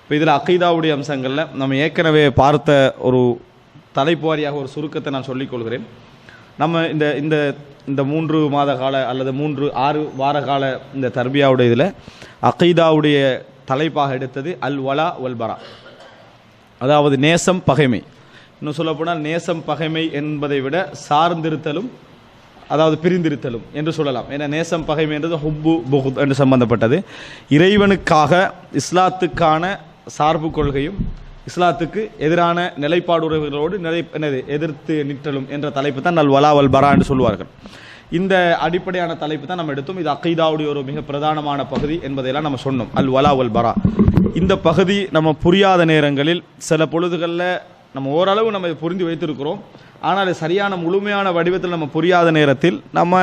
இப்போ இதில் அக்கீதாவுடைய அம்சங்களில் நம்ம ஏற்கனவே பார்த்த ஒரு தலைப்பு வாரியாக ஒரு சுருக்கத்தை நான் சொல்லிக்கொள்கிறேன். நம்ம இந்த இந்த இந்த 3 மாத கால அல்லது 6 வார கால இந்த தர்பியாவுடைய இதில் அக்கீதாவுடைய தலைப்பாக எடுத்தது அல் வலா வல் பரா, அதாவது நேசம் பகைமை. இன்னும் சொல்லப்போனால் நேசம் பகைமை என்பதை விட சார்ந்திருத்தலும் அதாவது பிரிந்திருத்தலும் என்று சொல்லலாம். ஏன்னா நேசம் பகைமை என்றது ஹுப்பு புகுத் என்று சம்பந்தப்பட்டது. இறைவனுக்காக இஸ்லாத்துக்கான சார்பு கொள்கையும் இஸ்லாத்துக்கு எதிரான நிலைப்பாடுறவர்களோடு எதிர்த்து நிற்றலும் என்ற தலைப்பு தான் அல் வலா வல் பரா என்று சொல்வார்கள். இந்த அடிப்படையான தலைப்பு தான் நம்ம எடுத்தோம். இது அக்கீதாவுடைய ஒரு மிக பிரதானமான பகுதி என்பதையெல்லாம் நம்ம சொன்னோம். அல் வலா வல் பரா இந்த பகுதி நம்ம புரியாத நேரங்களில் சில பொழுதுகளில் நம்ம ஓரளவு நம்ம புரிந்து வைத்திருக்கிறோம். ஆனால் சரியான முழுமையான வடிவத்தில் நம்ம புரியாத நேரத்தில் நம்ம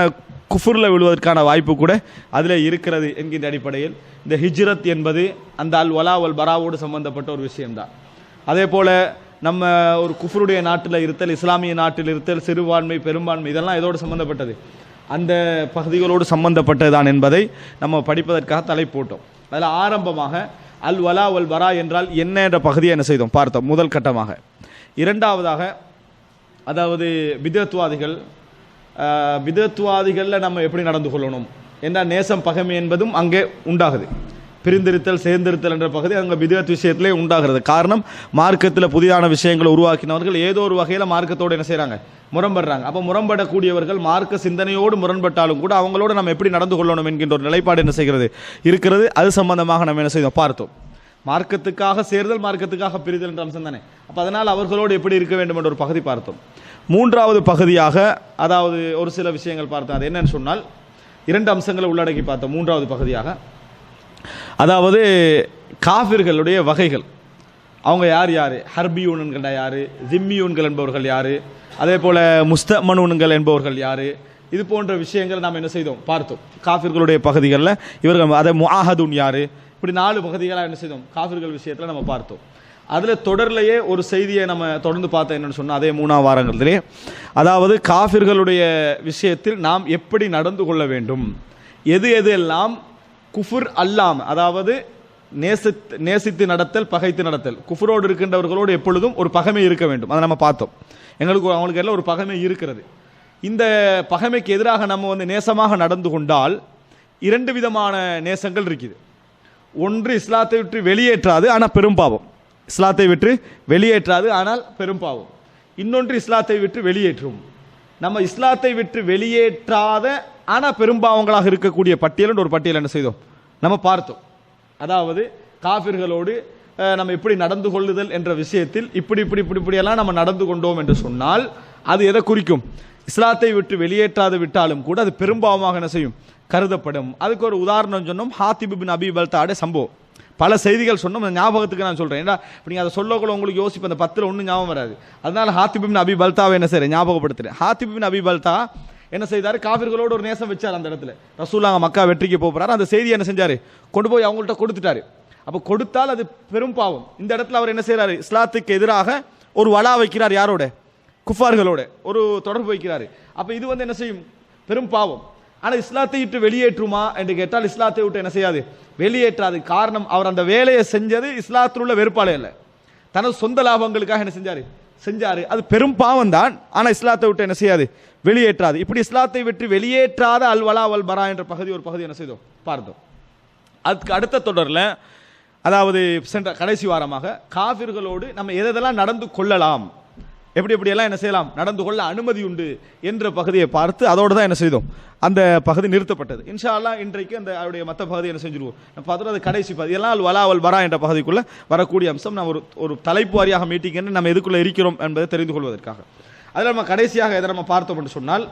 குஃபுரில் விழுவதற்கான வாய்ப்பு கூட அதில் இருக்கிறது என்கின்ற அடிப்படையில் இந்த ஹிஜ்ரத் என்பது அந்த அல் வலா வல் பராவோடு சம்பந்தப்பட்ட ஒரு விஷயம்தான். அதே போல் நம்ம ஒரு குஃபருடைய நாட்டில் இருத்தல், இஸ்லாமிய நாட்டில் இருத்தல், சிறுபான்மை பெரும்பான்மை இதெல்லாம் இதோடு சம்பந்தப்பட்டது, அந்த பகுதிகளோடு சம்பந்தப்பட்டதுதான் என்பதை நம்ம படிப்பதற்காக தலை போட்டோம். அதில் ஆரம்பமாக அல் வலா வல் பரா என்றால் என்ன என்ற பகுதியை என்ன செய்தோம் பார்த்தோம் முதல் கட்டமாக. இரண்டாவதாக அதாவது பிதத்துவாதிகளில் நம்ம எப்படி நடந்து கொள்ளணும் என்றால் நேசம் பகைமை என்பதும் அங்கே உண்டாகுது. பிரிந்திருத்தல் சேர்ந்திருத்தல் என்ற பகுதி அங்கே பிதத் விஷயத்திலே உண்டாகிறது. காரணம், மார்க்கத்தில் புதிதான விஷயங்களை உருவாக்கினவர்கள் ஏதோ ஒரு வகையில் மார்க்கத்தோடு என்ன செய்கிறாங்க, முரண்படுறாங்க. அப்போ முரண்படக்கூடியவர்கள் மார்க்க சிந்தனையோடு முரண்பட்டாலும் கூட அவங்களோடு நம்ம எப்படி நடந்து கொள்ளணும் என்கின்ற ஒரு நிலைப்பாடு என்ன செய்கிறது இருக்கிறது. அது சம்பந்தமாக நம்ம என்ன செய்தோம் பார்த்தோம். மார்க்கத்துக்காக சேர்தல், மார்க்கத்துக்காக பிரிதல் என்ற அம்சம் தானே. அப்போ அதனால் அவர்களோடு எப்படி இருக்க வேண்டும் என்ற ஒரு பகுதி பார்த்தோம். மூன்றாவது பகுதியாக அதாவது ஒரு சில விஷயங்கள் பார்த்தோம். அது என்னன்னு சொன்னால் 2 அம்சங்களை உள்ளடக்கி பார்த்தோம். மூன்றாவது பகுதியாக அதாவது காஃபிர்களுடைய வகைகள், அவங்க யார் யார், ஹர்பியூன்கள் யார், ஜிம்மியூன்கள் என்பவர்கள் யார், அதே போல் முஸ்தமனூன்கள் என்பவர்கள் யார், இது போன்ற விஷயங்கள் நாம் என்ன செய்தோம் பார்த்தோம். காஃபிர்களுடைய பகுதிகளில் இவர்கள் அதை முஆஹதுன் யார், இப்படி 4 பகுதிகளாக என்ன செய்தோம் காஃபிர்கள் விஷயத்தில் நம்ம பார்த்தோம். அதில் தொடர்லையே ஒரு செய்தியை நம்ம தொடர்ந்து பார்த்தோம். என்னென்னு சொன்னால் அதே 3ஆம் வாரங்களிலே அதாவது காஃபிர்களுடைய விஷயத்தில் நாம் எப்படி நடந்து கொள்ள வேண்டும், எது எல்லாம் குஃபுர் அல்லாமல் அதாவது நேசித்து நடத்தல், பகைத்து நடத்தல், குஃபுரோடு இருக்கின்றவர்களோடு எப்பொழுதும் ஒரு பகைமை இருக்க வேண்டும், அதை நம்ம பார்த்தோம். அவங்களுக்கு எல்லாம் ஒரு பகைமை இருக்கிறது. இந்த பகைமைக்கு எதிராக நம்ம நேசமாக நடந்து கொண்டால் 2 விதமான நேசங்கள் இருக்குது. ஒன்று இஸ்லாத்தை விட்டு வெளியேற்றாது ஆனால் பெரும்பாவம், இஸ்லாத்தை விட்டு வெளியேற்றாது ஆனால் பெரும்பாவம். இன்னொன்று இஸ்லாத்தை விட்டு வெளியேற்றும். நம்ம இஸ்லாத்தை விட்டு வெளியேற்றாத ஆனால் பெரும்பாவங்களாக இருக்கக்கூடிய பட்டியல் ஒரு பட்டியல் என்ன செய்தோம் நம்ம பார்த்தோம். அதாவது காஃபிர்களோடு நம்ம எப்படி நடந்து கொள்ளுதல் என்ற விஷயத்தில் இப்படியெல்லாம் நம்ம நடந்து கொண்டோம் என்று சொன்னால் அது எதை குறிக்கும், இஸ்லாத்தை விட்டு வெளியேற்றாது விட்டாலும் கூட அது பெரும்பாவமாக என்ன செய்யும் கருதப்படும். அதுக்கு ஒரு உதாரணம் சொன்னோம், ஹாத்திப் பின் அபி பல்தாவுடைய சம்பவம். பல செய்திகள் சொன்னோம், ஞாபகத்துக்கு நான் சொல்கிறேன். ஏன்னா நீங்கள் அதை சொல்லக்குள்ள உங்களுக்கு யோசிப்பு அந்த 10ல் ஒன்றும் ஞாபகம் வராது. அதனால ஹாத்திப் பின் அபி பல்தாவை என்ன செய்கிறேன் ஞாபகப்படுத்துகிறேன். ஹாத்திப் பின் அபி பல்தா என்ன செய்தார், காஃபிர்களோடு ஒரு நேசம் வச்சார். அந்த இடத்துல ரசூலுல்லாஹ் மக்கா வெற்றிக்கு போகிறார். அந்த செய்தியை என்ன செஞ்சார், கொண்டு போய் அவங்கள்ட்ட கொடுத்துட்டாரு. அப்போ கொடுத்தால் அது பெரும் பாவம். இந்த இடத்துல அவர் என்ன செய்கிறார், இஸ்லாத்துக்கு எதிராக ஒரு வலா வைக்கிறார், யாரோட, குஃபார்களோட ஒரு தொடர்பு வைக்கிறார். அப்போ இது என்ன செய்யும், பெரும் பாவம். ஆனால் இஸ்லாத்தை விட்டு வெளியேற்றுமா என்று கேட்டால் இஸ்லாத்தை விட்டு என்ன செய்யாது, வெளியேற்றாது. காரணம், அவர் அந்த வேலையை செஞ்சது இஸ்லாத்தில் உள்ள வெறுப்பாளே இல்லை, தனது சொந்த லாபங்களுக்காக என்ன செஞ்சாரு. அது பெரும் பாவம் தான், ஆனால் இஸ்லாத்தை விட்டு என்ன செய்யாது, வெளியேற்றாது. இப்படி இஸ்லாத்தை விட்டு வெளியேற்றாத அல் வலா வல் பரா என்ற ஒரு பகுதி என்ன செய்தோம் பார்த்தோம். அதுக்கு அடுத்த தொடரில் அதாவது சென்ற கடைசி வாரமாக காஃபிர்களோடு நம்ம எதெல்லாம் நடந்து கொள்ளலாம், எப்படியெல்லாம் என்ன செய்யலாம், நடந்து கொள்ள அனுமதி உண்டு என்ற பகுதியை பார்த்து அதோடு தான் என்ன செய்தோம் அந்த பகுதி நிறுத்தப்பட்டது. இன்ஷா அல்லாஹ் இன்றைக்கு அந்த அவருடைய மற்ற பகுதி என்ன செஞ்சுருவோம் நம்ம பார்த்துட்டு அது கடைசி பகுதி எல்லாம் அல் வலா வல் பரா என்ற பகுதிக்குள்ளே வரக்கூடிய அம்சம். நம்ம ஒரு தலைப்பு வாரியாக மீட்டிங் என்று நம்ம எதுக்குள்ளே இருக்கிறோம் என்பதை தெரிந்து கொள்வதற்காக. அதில் நம்ம கடைசியாக எதை நம்ம பார்த்தோம் என்று சொன்னால்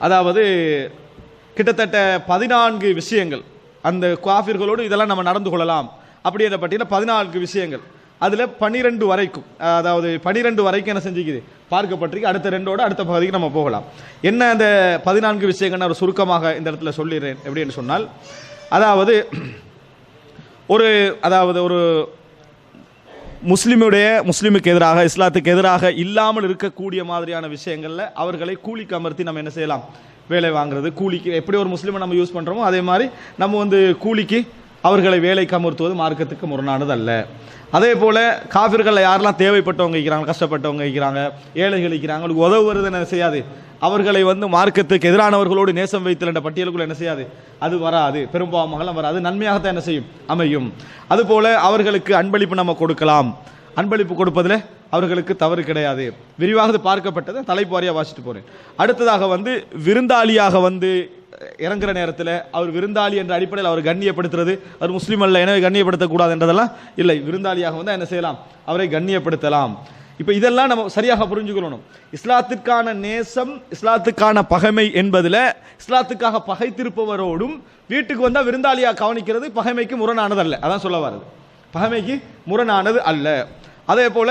அதாவது கிட்டத்தட்ட 14 விஷயங்கள் அந்த காஃபிர்களோடு இதெல்லாம் நம்ம நடந்து கொள்ளலாம் அப்படின்ற பட்டியலில் 14 விஷயங்கள். அதில் 12 வரைக்கும் அதாவது 12 வரைக்கும் என்ன செஞ்சுக்குது பார்க்கப்பட்டிருக்கு. அடுத்த 2ஓட அடுத்த பகுதிக்கு நம்ம போகலாம். என்ன அந்த 14 விஷயங்கள் ஒரு சுருக்கமாக இந்த இடத்துல சொல்லிடுறேன். எப்படின்னு சொன்னால் அதாவது ஒரு முஸ்லிமுக்கு எதிராக இஸ்லாத்துக்கு எதிராக இல்லாமல் இருக்கக்கூடிய மாதிரியான விஷயங்களில் அவர்களை கூலிக்கு அமர்த்தி நம்ம என்ன செய்யலாம், வேலை வாங்குறது. கூலிக்கு எப்படி ஒரு முஸ்லீமை நம்ம யூஸ் பண்ணுறோமோ அதே மாதிரி நம்ம கூலிக்கு அவர்களை வேலைக்கு அமர்த்துவது மார்க்கத்துக்கு முரணானது அல்ல. அதே போல் காஃபிர்களில் யாரெல்லாம் தேவைப்பட்டவங்க இருக்கிறாங்க, கஷ்டப்பட்டவங்க இருக்கிறாங்க, ஏழைகள் இருக்கிறாங்க, அவங்களுக்கு உதவுவது என்ன செய்யாது, அவர்களை மார்க்கத்துக்கு எதிரானவர்களோடு நேசம் வைத்தல் என்ற பட்டியலுக்குள்ள என்ன செய்யாது, அது வராது, பெரும்பாவமாக வராது, நன்மையாகத்தான் என்ன செய்யும், அமையும். அதுபோல அவர்களுக்கு அன்பளிப்பு நம்ம கொடுக்கலாம், அன்பளிப்பு கொடுப்பதில் அவர்களுக்கு தவறு கிடையாது. விரிவாக பார்க்கப்பட்டது, தலைப்பு வாரியாக வாசிட்டு போறேன். அடுத்ததாக விருந்தாளியாக இறங்குற நேரத்தில் அவர் விருந்தாளி என்ற அடிப்படையில் அவர் கண்ணியப்படுத்துறது, அவர் முஸ்லீம் அல்ல எனவே கண்ணியப்படுத்தக்கூடாது என்றதெல்லாம் இல்லை. விருந்தாளியாக என்ன செய்யலாம், அவரை கண்ணியப்படுத்தலாம். இப்போ இதெல்லாம் நம்ம சரியாக புரிஞ்சுக்கணும். இஸ்லாத்திற்கான நேசம், இஸ்லாத்துக்கான பகைமை என்பதில் இஸ்லாத்துக்காக பகைத்திருப்பவரோடும் வீட்டுக்கு வந்தால் விருந்தாளியாக கவனிக்கிறது பகைமைக்கு முரணானது அல்ல. அதான் சொல்ல வருது, பகைமைக்கு முரணானது அல்ல. அதே போல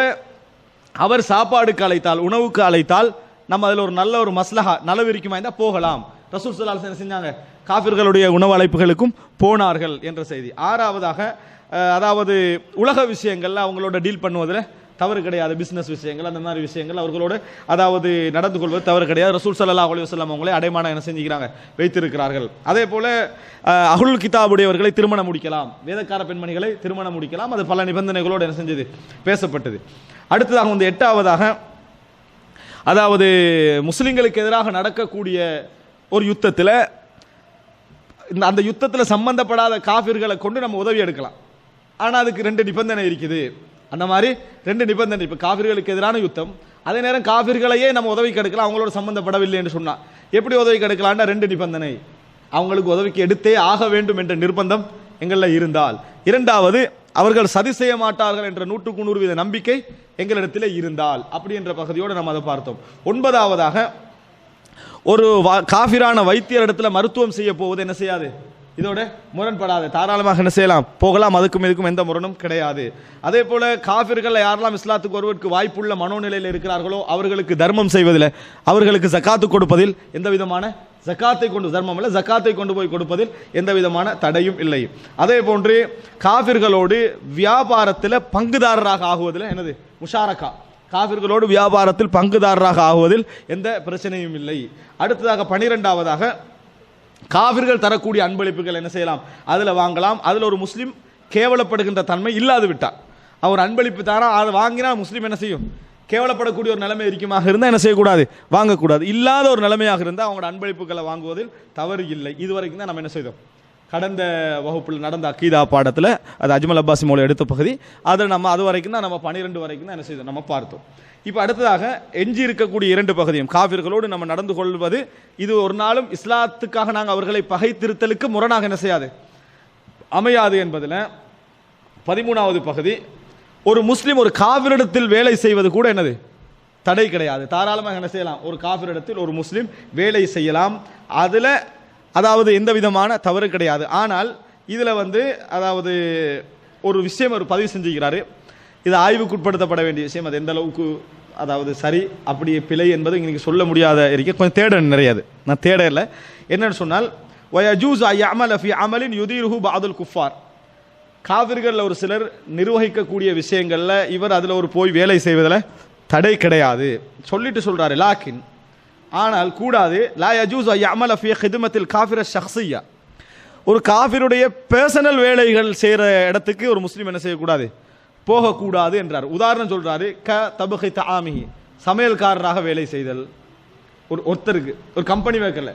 அவர் சாப்பாடுக்கு அழைத்தால், உணவுக்கு அழைத்தால் நம்ம அதில் ஒரு நல்ல ஒரு மஸ்லஹா நலவிரிக்குமா இருந்தால் போகலாம். ரசூல் ஸல்லல்லாஹு அலைஹி வஸல்லம் செஞ்சாங்க, காஃபிர்களுடைய உணவு அழைப்புகளுக்கும் போனார்கள் என்ற செய்தி. ஆறாவதாக அதாவது உலக விஷயங்கள்ல அவங்களோட டீல் பண்ணுவதில் தவறு கிடையாது. பிசினஸ் விஷயங்கள் அந்த மாதிரி விஷயங்கள் அவர்களோடு அதாவது நடந்து கொள்வது தவறு கிடையாது. ரசூல் ஸல்லல்லாஹு அலைஹி வஸல்லம் அவங்களே அடைமானம் என்ன செஞ்சுக்கிறாங்க, வைத்திருக்கிறார்கள். அதே போல அஹ்லுல் கிதாபுடையவர்களை திருமணம் முடிக்கலாம், வேதக்கார பெண்மணிகளை திருமணம் முடிக்கலாம். அது பல நிபந்தனைகளோடு என்ன செஞ்சது, பேசப்பட்டது. அடுத்ததாக எட்டாவதாக அதாவது முஸ்லிம்களுக்கு எதிராக நடக்கக்கூடிய ஒரு யுத்தத்தில் அந்த யுத்தத்தில் சம்பந்தப்படாத காஃபிர்களை கொண்டு நம்ம உதவி எடுக்கலாம். ஆனால் அதுக்கு 2 நிபந்தனை இருக்குது. அந்த மாதிரி 2 நிபந்தனை. இப்போ காஃபிர்களுக்கு எதிரான யுத்தம், அதே நேரம் காஃபிர்களையே நம்ம உதவிக்கு எடுக்கலாம், அவங்களோட சம்பந்தப்படவில்லை என்று சொன்னால் எப்படி உதவிக்கு எடுக்கலாம்னா 2 நிபந்தனை. அவங்களுக்கு உதவிக்கு எடுத்தே ஆக வேண்டும் என்ற நிர்பந்தம் எங்களில் இருந்தால், இரண்டாவது அவர்கள் சதி செய்ய மாட்டார்கள் என்ற 100% நம்பிக்கை எங்களிடத்தில் இருந்தால், அப்படி என்ற பகுதியோடு நம்ம அதை பார்த்தோம். 9வதாக ஒரு காஃபிரான வைத்தியர் இடத்துல மருத்துவம் செய்ய போவது என்ன செய்யாது, இதோட முரண்படாது, தாராளமாக என்ன செய்யலாம், போகலாம், அதுக்கும் இதுக்கும் எந்த முரணும் கிடையாது. அதே போல காஃபிர்கள் யாரெல்லாம் இஸ்லாத்துக்கு வருவதற்கு வாய்ப்புள்ள மனோநிலையில் இருக்கிறார்களோ அவர்களுக்கு தர்மம் செய்வதில், அவர்களுக்கு ஜக்காத்து கொடுப்பதில் எந்த விதமான ஜக்காத்தை கொண்டு தர்மம் இல்லை, ஜக்காத்தை கொண்டு போய் கொடுப்பதில் எந்த விதமான தடையும் இல்லை. அதே போன்று காஃபிர்களோடு வியாபாரத்தில் பங்குதாரராக ஆகுவதில் என்னது முஷாரக்கா, காஃபிர்களோடு வியாபாரத்தில் பங்குதாரராக ஆகுவதில் எந்த பிரச்சனையும் இல்லை. அடுத்ததாக 12வதாக காஃபிர்கள் தரக்கூடிய அன்பளிப்புகள் என்ன செய்யலாம், அதில் வாங்கலாம். அதில் ஒரு முஸ்லீம் கேவலப்படுகின்ற தன்மை இல்லாது விட்டார், அவர் அன்பளிப்பு தாரா அதை வாங்கினால் முஸ்லீம் என்ன செய்யும், கேவலப்படக்கூடிய ஒரு நிலைமை இருக்குமாக இருந்தால் என்ன செய்யக்கூடாது, வாங்கக்கூடாது. இல்லாத ஒரு நிலைமையாக இருந்தால் அவங்களோட அன்பளிப்புகளை வாங்குவதில் தவறு இல்லை. இதுவரைக்கும் தான் நம்ம என்ன செய்தோம், கடந்த வகுப்பில் நடந்த அக்கீதா பாடத்தில், அது அஜ்மல் அப்பாசி மௌலை எடுத்த பகுதி, அதில் நம்ம அது வரைக்கும் தான் நம்ம 12 வரைக்கும் தான் என்ன செய்தோம், நம்ம பார்த்தோம். இப்போ அடுத்ததாக எஞ்சி இருக்கக்கூடிய 2 பகுதியும் காஃபிர்களோடு நம்ம நடந்து கொள்வது, இது ஒரு நாளும் இஸ்லாத்துக்காக நாங்கள் அவர்களை பகைத்திருத்தலுக்கு முரணாக என்ன செய்யாது, அமையாது என்பதில் 13வது பகுதி, ஒரு முஸ்லீம் ஒரு காஃபிரிடத்தில் வேலை செய்வது கூட என்னது தடை கிடையாது, தாராளமாக என்ன செய்யலாம், ஒரு காஃபிரிடத்தில் ஒரு முஸ்லீம் வேலை செய்யலாம், அதில் அதாவது எந்த விதமான தவறு கிடையாது. ஆனால் இதில் அதாவது ஒரு விஷயம் ஒரு பதிவு செஞ்சுக்கிறாரு, இது ஆய்வுக்குட்படுத்தப்பட வேண்டிய விஷயம், அது எந்த அளவுக்கு அதாவது சரி அப்படி பிழை என்பது இன்னைக்கு சொல்ல முடியாத இருக்க, கொஞ்சம் தேட நிறையாது, நான் தேட இல்லை. என்னன்னு சொன்னால் வயஜூஸ் அயஅமல ஃபி அமலின் யுதீருஹு பஅதுல் குஃபார், காஃபிர்களில் ஒரு சிலர் நிர்வகிக்கக்கூடிய விஷயங்களில் இவர் அதில் ஒரு போய் வேலை செய்வதில் தடை கிடையாது சொல்லிட்டு சொல்கிறாரு. லாக்கின் ஆனால் கூடாது, லா யஜூஸ் அயஅமல ஃபி ஹிதுமத்தில் காஃபிர ஷக்ஸியா, ஒரு காஃபிருடைய பர்சனல் வேலைகள் செய்கிற இடத்துக்கு ஒரு முஸ்லீம் என்ன செய்யக்கூடாது, போகக்கூடாது என்றார். உதாரணம் சொல்றாரு, க தபுகை தஆமிஹி, சமையல்காரராக வேலை செய்தல். ஒருத்தருக்கு ஒரு கம்பெனி வைக்கல,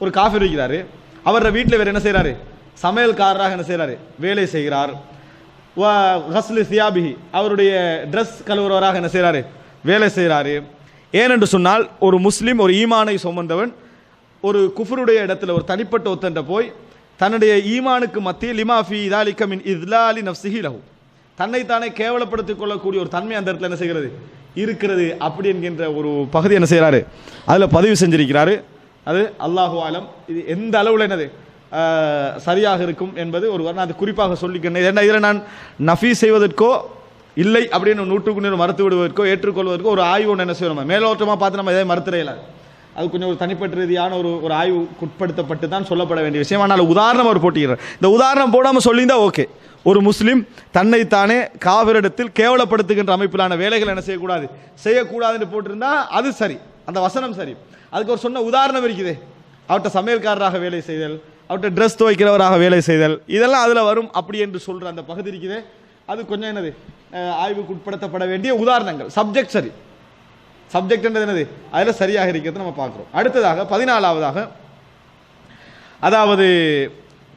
ஒரு காஃபிர் இருக்கிறாரு, அவரோட வீட்டில் வேறு என்ன செய்கிறாரு, சமையல்காரராக என்ன செய்கிறாரு, வேலை செய்கிறார். வ கஸ்லி சியாபிஹி, அவருடைய ட்ரெஸ் கழுவுறவராக என்ன செய்கிறாரு, வேலை செய்கிறாரு. ஏனென்று சொன்னால் ஒரு முஸ்லீம் ஒரு ஈமானை சுமந்தவன் ஒரு குஃபருடைய இடத்துல ஒரு தனிப்பட்ட ஒத்தண்ட போய் தன்னுடைய ஈமானுக்கு மத்தியில் லிமா ஃபி தாலிக மின் இத்லாலி நஃப்ஸிஹி லஹு, தன்னைத்தானே கேவலப்படுத்திக் கொள்ளக்கூடிய ஒரு தன்மை அந்த இடத்துல என்ன செய்கிறது இருக்கிறது, அப்படி என்கின்ற ஒரு பகுதி என்ன செய்கிறாரு, அதில் பதிவு செஞ்சிருக்கிறாரு. அது அல்லாஹு ஆலம், இது எந்த அளவில் என்னது சரியாக இருக்கும் என்பது ஒரு நான் அது குறிப்பாக சொல்லிக்கிறேன். ஏன்னா இதில் நான் நஃபி செய்வதற்கோ இல்லை அப்படின்னு 100% மறுத்து விடுவதற்கோ ஏற்றுக்கொள்வதற்கோ ஒரு ஆய்வு ஒன்று என்ன செய்யணும், மேலோட்டமாக பார்த்து நம்ம எதை மறுத்துறையில, அது கொஞ்சம் ஒரு தனிப்பட்ட ரீதியான ஒரு ஆய்வுக்குட்படுத்தப்பட்டு தான் சொல்லப்பட வேண்டிய விஷயம். ஆனால் உதாரணம் அவர் போட்டிக்கிறார், இந்த உதாரணம் போடாமல் சொல்லியிருந்தா ஓகே. ஒரு முஸ்லீம் தன்னைத்தானே காவிரிடத்தில் கேவலப்படுத்துகின்ற அமைப்பிலான வேலைகள் என்ன செய்யக்கூடாது, செய்யக்கூடாதுன்னு போட்டிருந்தா அது சரி, அந்த வசனம் சரி. அதுக்கு ஒரு சொன்ன உதாரணம் இருக்குது, அவர்கிட்ட சமையல்காரராக வேலை செய்தல், அவர்கிட்ட ட்ரெஸ் துவைக்கிறவராக வேலை செய்தல், இதெல்லாம் அதில் வரும். அப்படி என்று சொல்கிற அந்த பகுதி இருக்குதே, அது கொஞ்சம் என்னது ஆய்வுக்கு உட்படுத்தப்பட வேண்டிய உதாரணங்கள். சப்ஜெக்ட் சரி, சப்ஜெக்ட்ன்றது என்னது அதில் சரியாக இருக்கிறது நம்ம பார்க்குறோம். அடுத்ததாக 14வதாக, அதாவது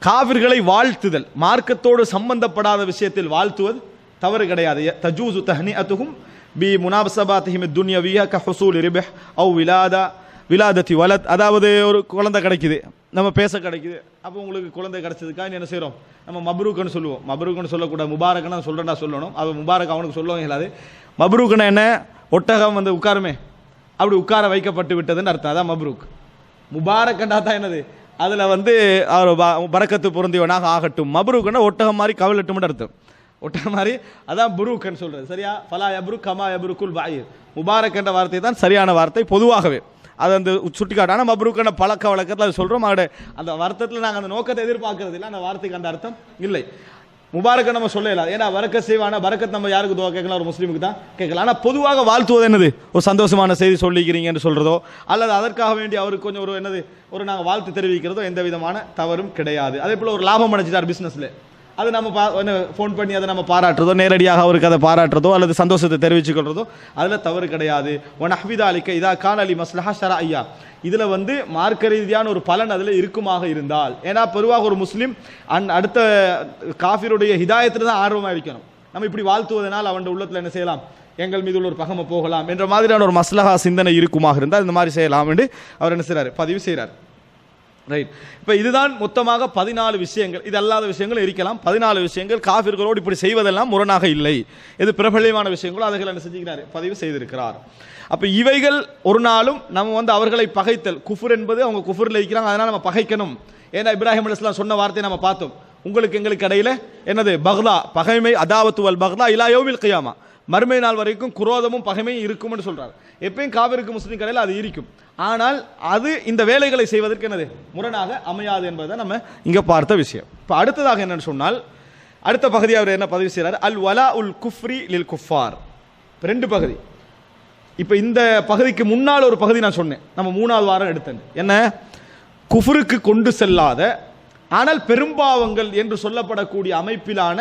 காவிர்களை வாழ்த்துதல், மார்க்கத்தோடு சம்பந்தப்படாத விஷயத்தில் வாழ்த்துவது தவறு கிடையாது. தஜூசு தஹ்னிஅத்துஹும் பி முனாபஸபாத்திஹிம் துன்யவியா கஹுசூல் ரிபஹ் அவ் விலாதத்தி வலத். அதாவது ஒரு குழந்தை கிடைக்குது, நம்ம பேச கிடைக்குது, அப்போ உங்களுக்கு குழந்தை கிடைச்சதுக்காக என்ன செய்கிறோம், நம்ம மப்ரூக்குன்னு சொல்லுவோம். மப்ரூக்குன்னு சொல்லக்கூடாது, முபாரக்குன்னு சொல்கிறேன்டா சொல்லணும். அது முபாரக் அவனுக்கு சொல்லவும் இல்லாது. மப்ரூக்குன்னா என்ன, ஒட்டகம் வந்து உட்காருமே, அப்படி உட்கார வைக்கப்பட்டு விட்டதுன்னு அர்த்தம். அதான் மப்ரூக். முபாரக்கண்டா தான் என்னது, அதில் வந்து அவர் பரக்கத்து பொருந்தியவனாக ஆகட்டும். மப்ரூக்குன்னா ஒட்டகம் மாதிரி கவலட்டும்னு அர்த்தம். ஒட்டகம் மாதிரி அதான் புரூக்குன்னு சொல்கிறது. சரியா, ஃபலா யப்ருக் கமா யப்ருக்குல் பாயிர். முபாரக் என்ற வார்த்தை தான் சரியான வார்த்தை பொதுவாகவே. அது அந்த சுட்டிக்காட்டு. ஆனால் மப்ரூக்கான பழக்க வழக்கத்தில் அது சொல்கிறோம். அந்த வார்த்தத்தில் நாங்கள் அந்த நோக்கத்தை எதிர்பார்க்கறது இல்லை, அந்த வார்த்தைக்கு அந்த அர்த்தம் இல்லை. முபாரக்கை நம்ம சொல்லலாம், ஏன்னா வரக்க செய்வான பரக்கத் நம்ம யாருக்கு துவா கேட்கலாம், ஒரு முஸ்லீமுக்கு தான் கேட்கலாம். ஆனால் பொதுவாக வாழ்த்துவது என்னது, ஒரு சந்தோஷமான செய்தி சொல்லிக்கிறீங்கன்னு சொல்கிறதோ அல்லது அதற்காக வேண்டி அவருக்கு கொஞ்சம் ஒரு என்னது ஒரு நாங்கள் வாழ்த்து தெரிவிக்கிறதோ எந்த விதமான தவறும் கிடையாது. அதே போல் ஒரு லாபம் அடைஞ்சிட்டார் பிஸ்னஸில், அது நம்ம ஃபோன் பண்ணி அதை நம்ம பாராட்டுறதோ, நேரடியாக அவருக்கு அதை பாராட்டுறதோ அல்லது சந்தோஷத்தை தெரிவிச்சுக்கொள்றதோ அதில் தவறு கிடையாது. ஒன் அஹ்விதா அலிக்க இதா கான் அலி மஸ்லஹா ஷரா ஐயா, இதில் வந்து மார்க்க ரீதியான ஒரு பலன் அதில் இருக்குமாக இருந்தால். ஏன்னா பொதுவாக ஒரு முஸ்லீம் அடுத்த காஃபிருடைய ஹிதாயத்தில் தான் ஆர்வமாக இருக்கணும். நம்ம இப்படி வாழ்த்துவதனால் அவன் உள்ளத்தில் என்ன செய்யலாம், எங்கள் மீது உள்ள ஒரு பகமை போகலாம் என்ற மாதிரியான ஒரு மஸ்லஹா சிந்தனை இருக்குமாக இருந்தால் இந்த மாதிரி செய்யலாம் என்று அவர் என்ன செய்கிறார், பதிவு செய்கிறார். ரைட். இப்போ இதுதான் மொத்தமாக 14 விஷயங்கள். இது அல்லாத விஷயங்கள் இருக்கலாம். 14 விஷயங்கள் காஃபிர்களோடு இப்படி செய்வதெல்லாம் முரணாக இல்லை. எது பிரபல்யமான விஷயங்களோ அதைகள் என்ன செஞ்சுக்கிறார், பதிவு செய்திருக்கிறார். அப்போ இவைகள் ஒரு நாளும் நம்ம வந்து அவர்களை பகைத்தல், குஃபுர் என்பது அவங்க குஃபுரில் இருக்கிறாங்க, அதனால் நம்ம பகைக்கணும். ஏன்னா இப்ராஹிம் அலைஹிஸ்ஸலாம் சொன்ன வார்த்தையை நம்ம பார்த்தோம், உங்களுக்கு எங்களுக்கு இடையில என்னது பக்லா, பகைமை, அதாவத்து வல் பக்லா இலா யௌமில் கியாமா, மறுமை நாள் வரைக்கும் குரோதமும் பகைமையும் இருக்கும்னு சொல்றாரு. எப்பயும் காவிருக்கு முஸ்லீம் கடையில் அது இருக்கும். ஆனால் அது இந்த வேலைகளை செய்வதற்கு என்னது முரணாக அமையாது என்பதை நம்ம இங்க பார்த்த விஷயம். இப்போ அடுத்ததாக என்னன்னு சொன்னால், அடுத்த பகுதி அவர் என்ன பதிவு செய்கிறார், அல் வலா உல் குஃப்ரி லில் குஃபார். ரெண்டு பகுதி. இப்போ இந்த பகுதிக்கு முன்னால் ஒரு பகுதி நான் சொன்னேன், நம்ம 3வது வாரம் எடுத்தேன். என்ன, குஃப்ருக்கு கொண்டு செல்லாத ஆனால் பெரும்பாவங்கள் என்று சொல்லப்படக்கூடிய அமைப்பிலான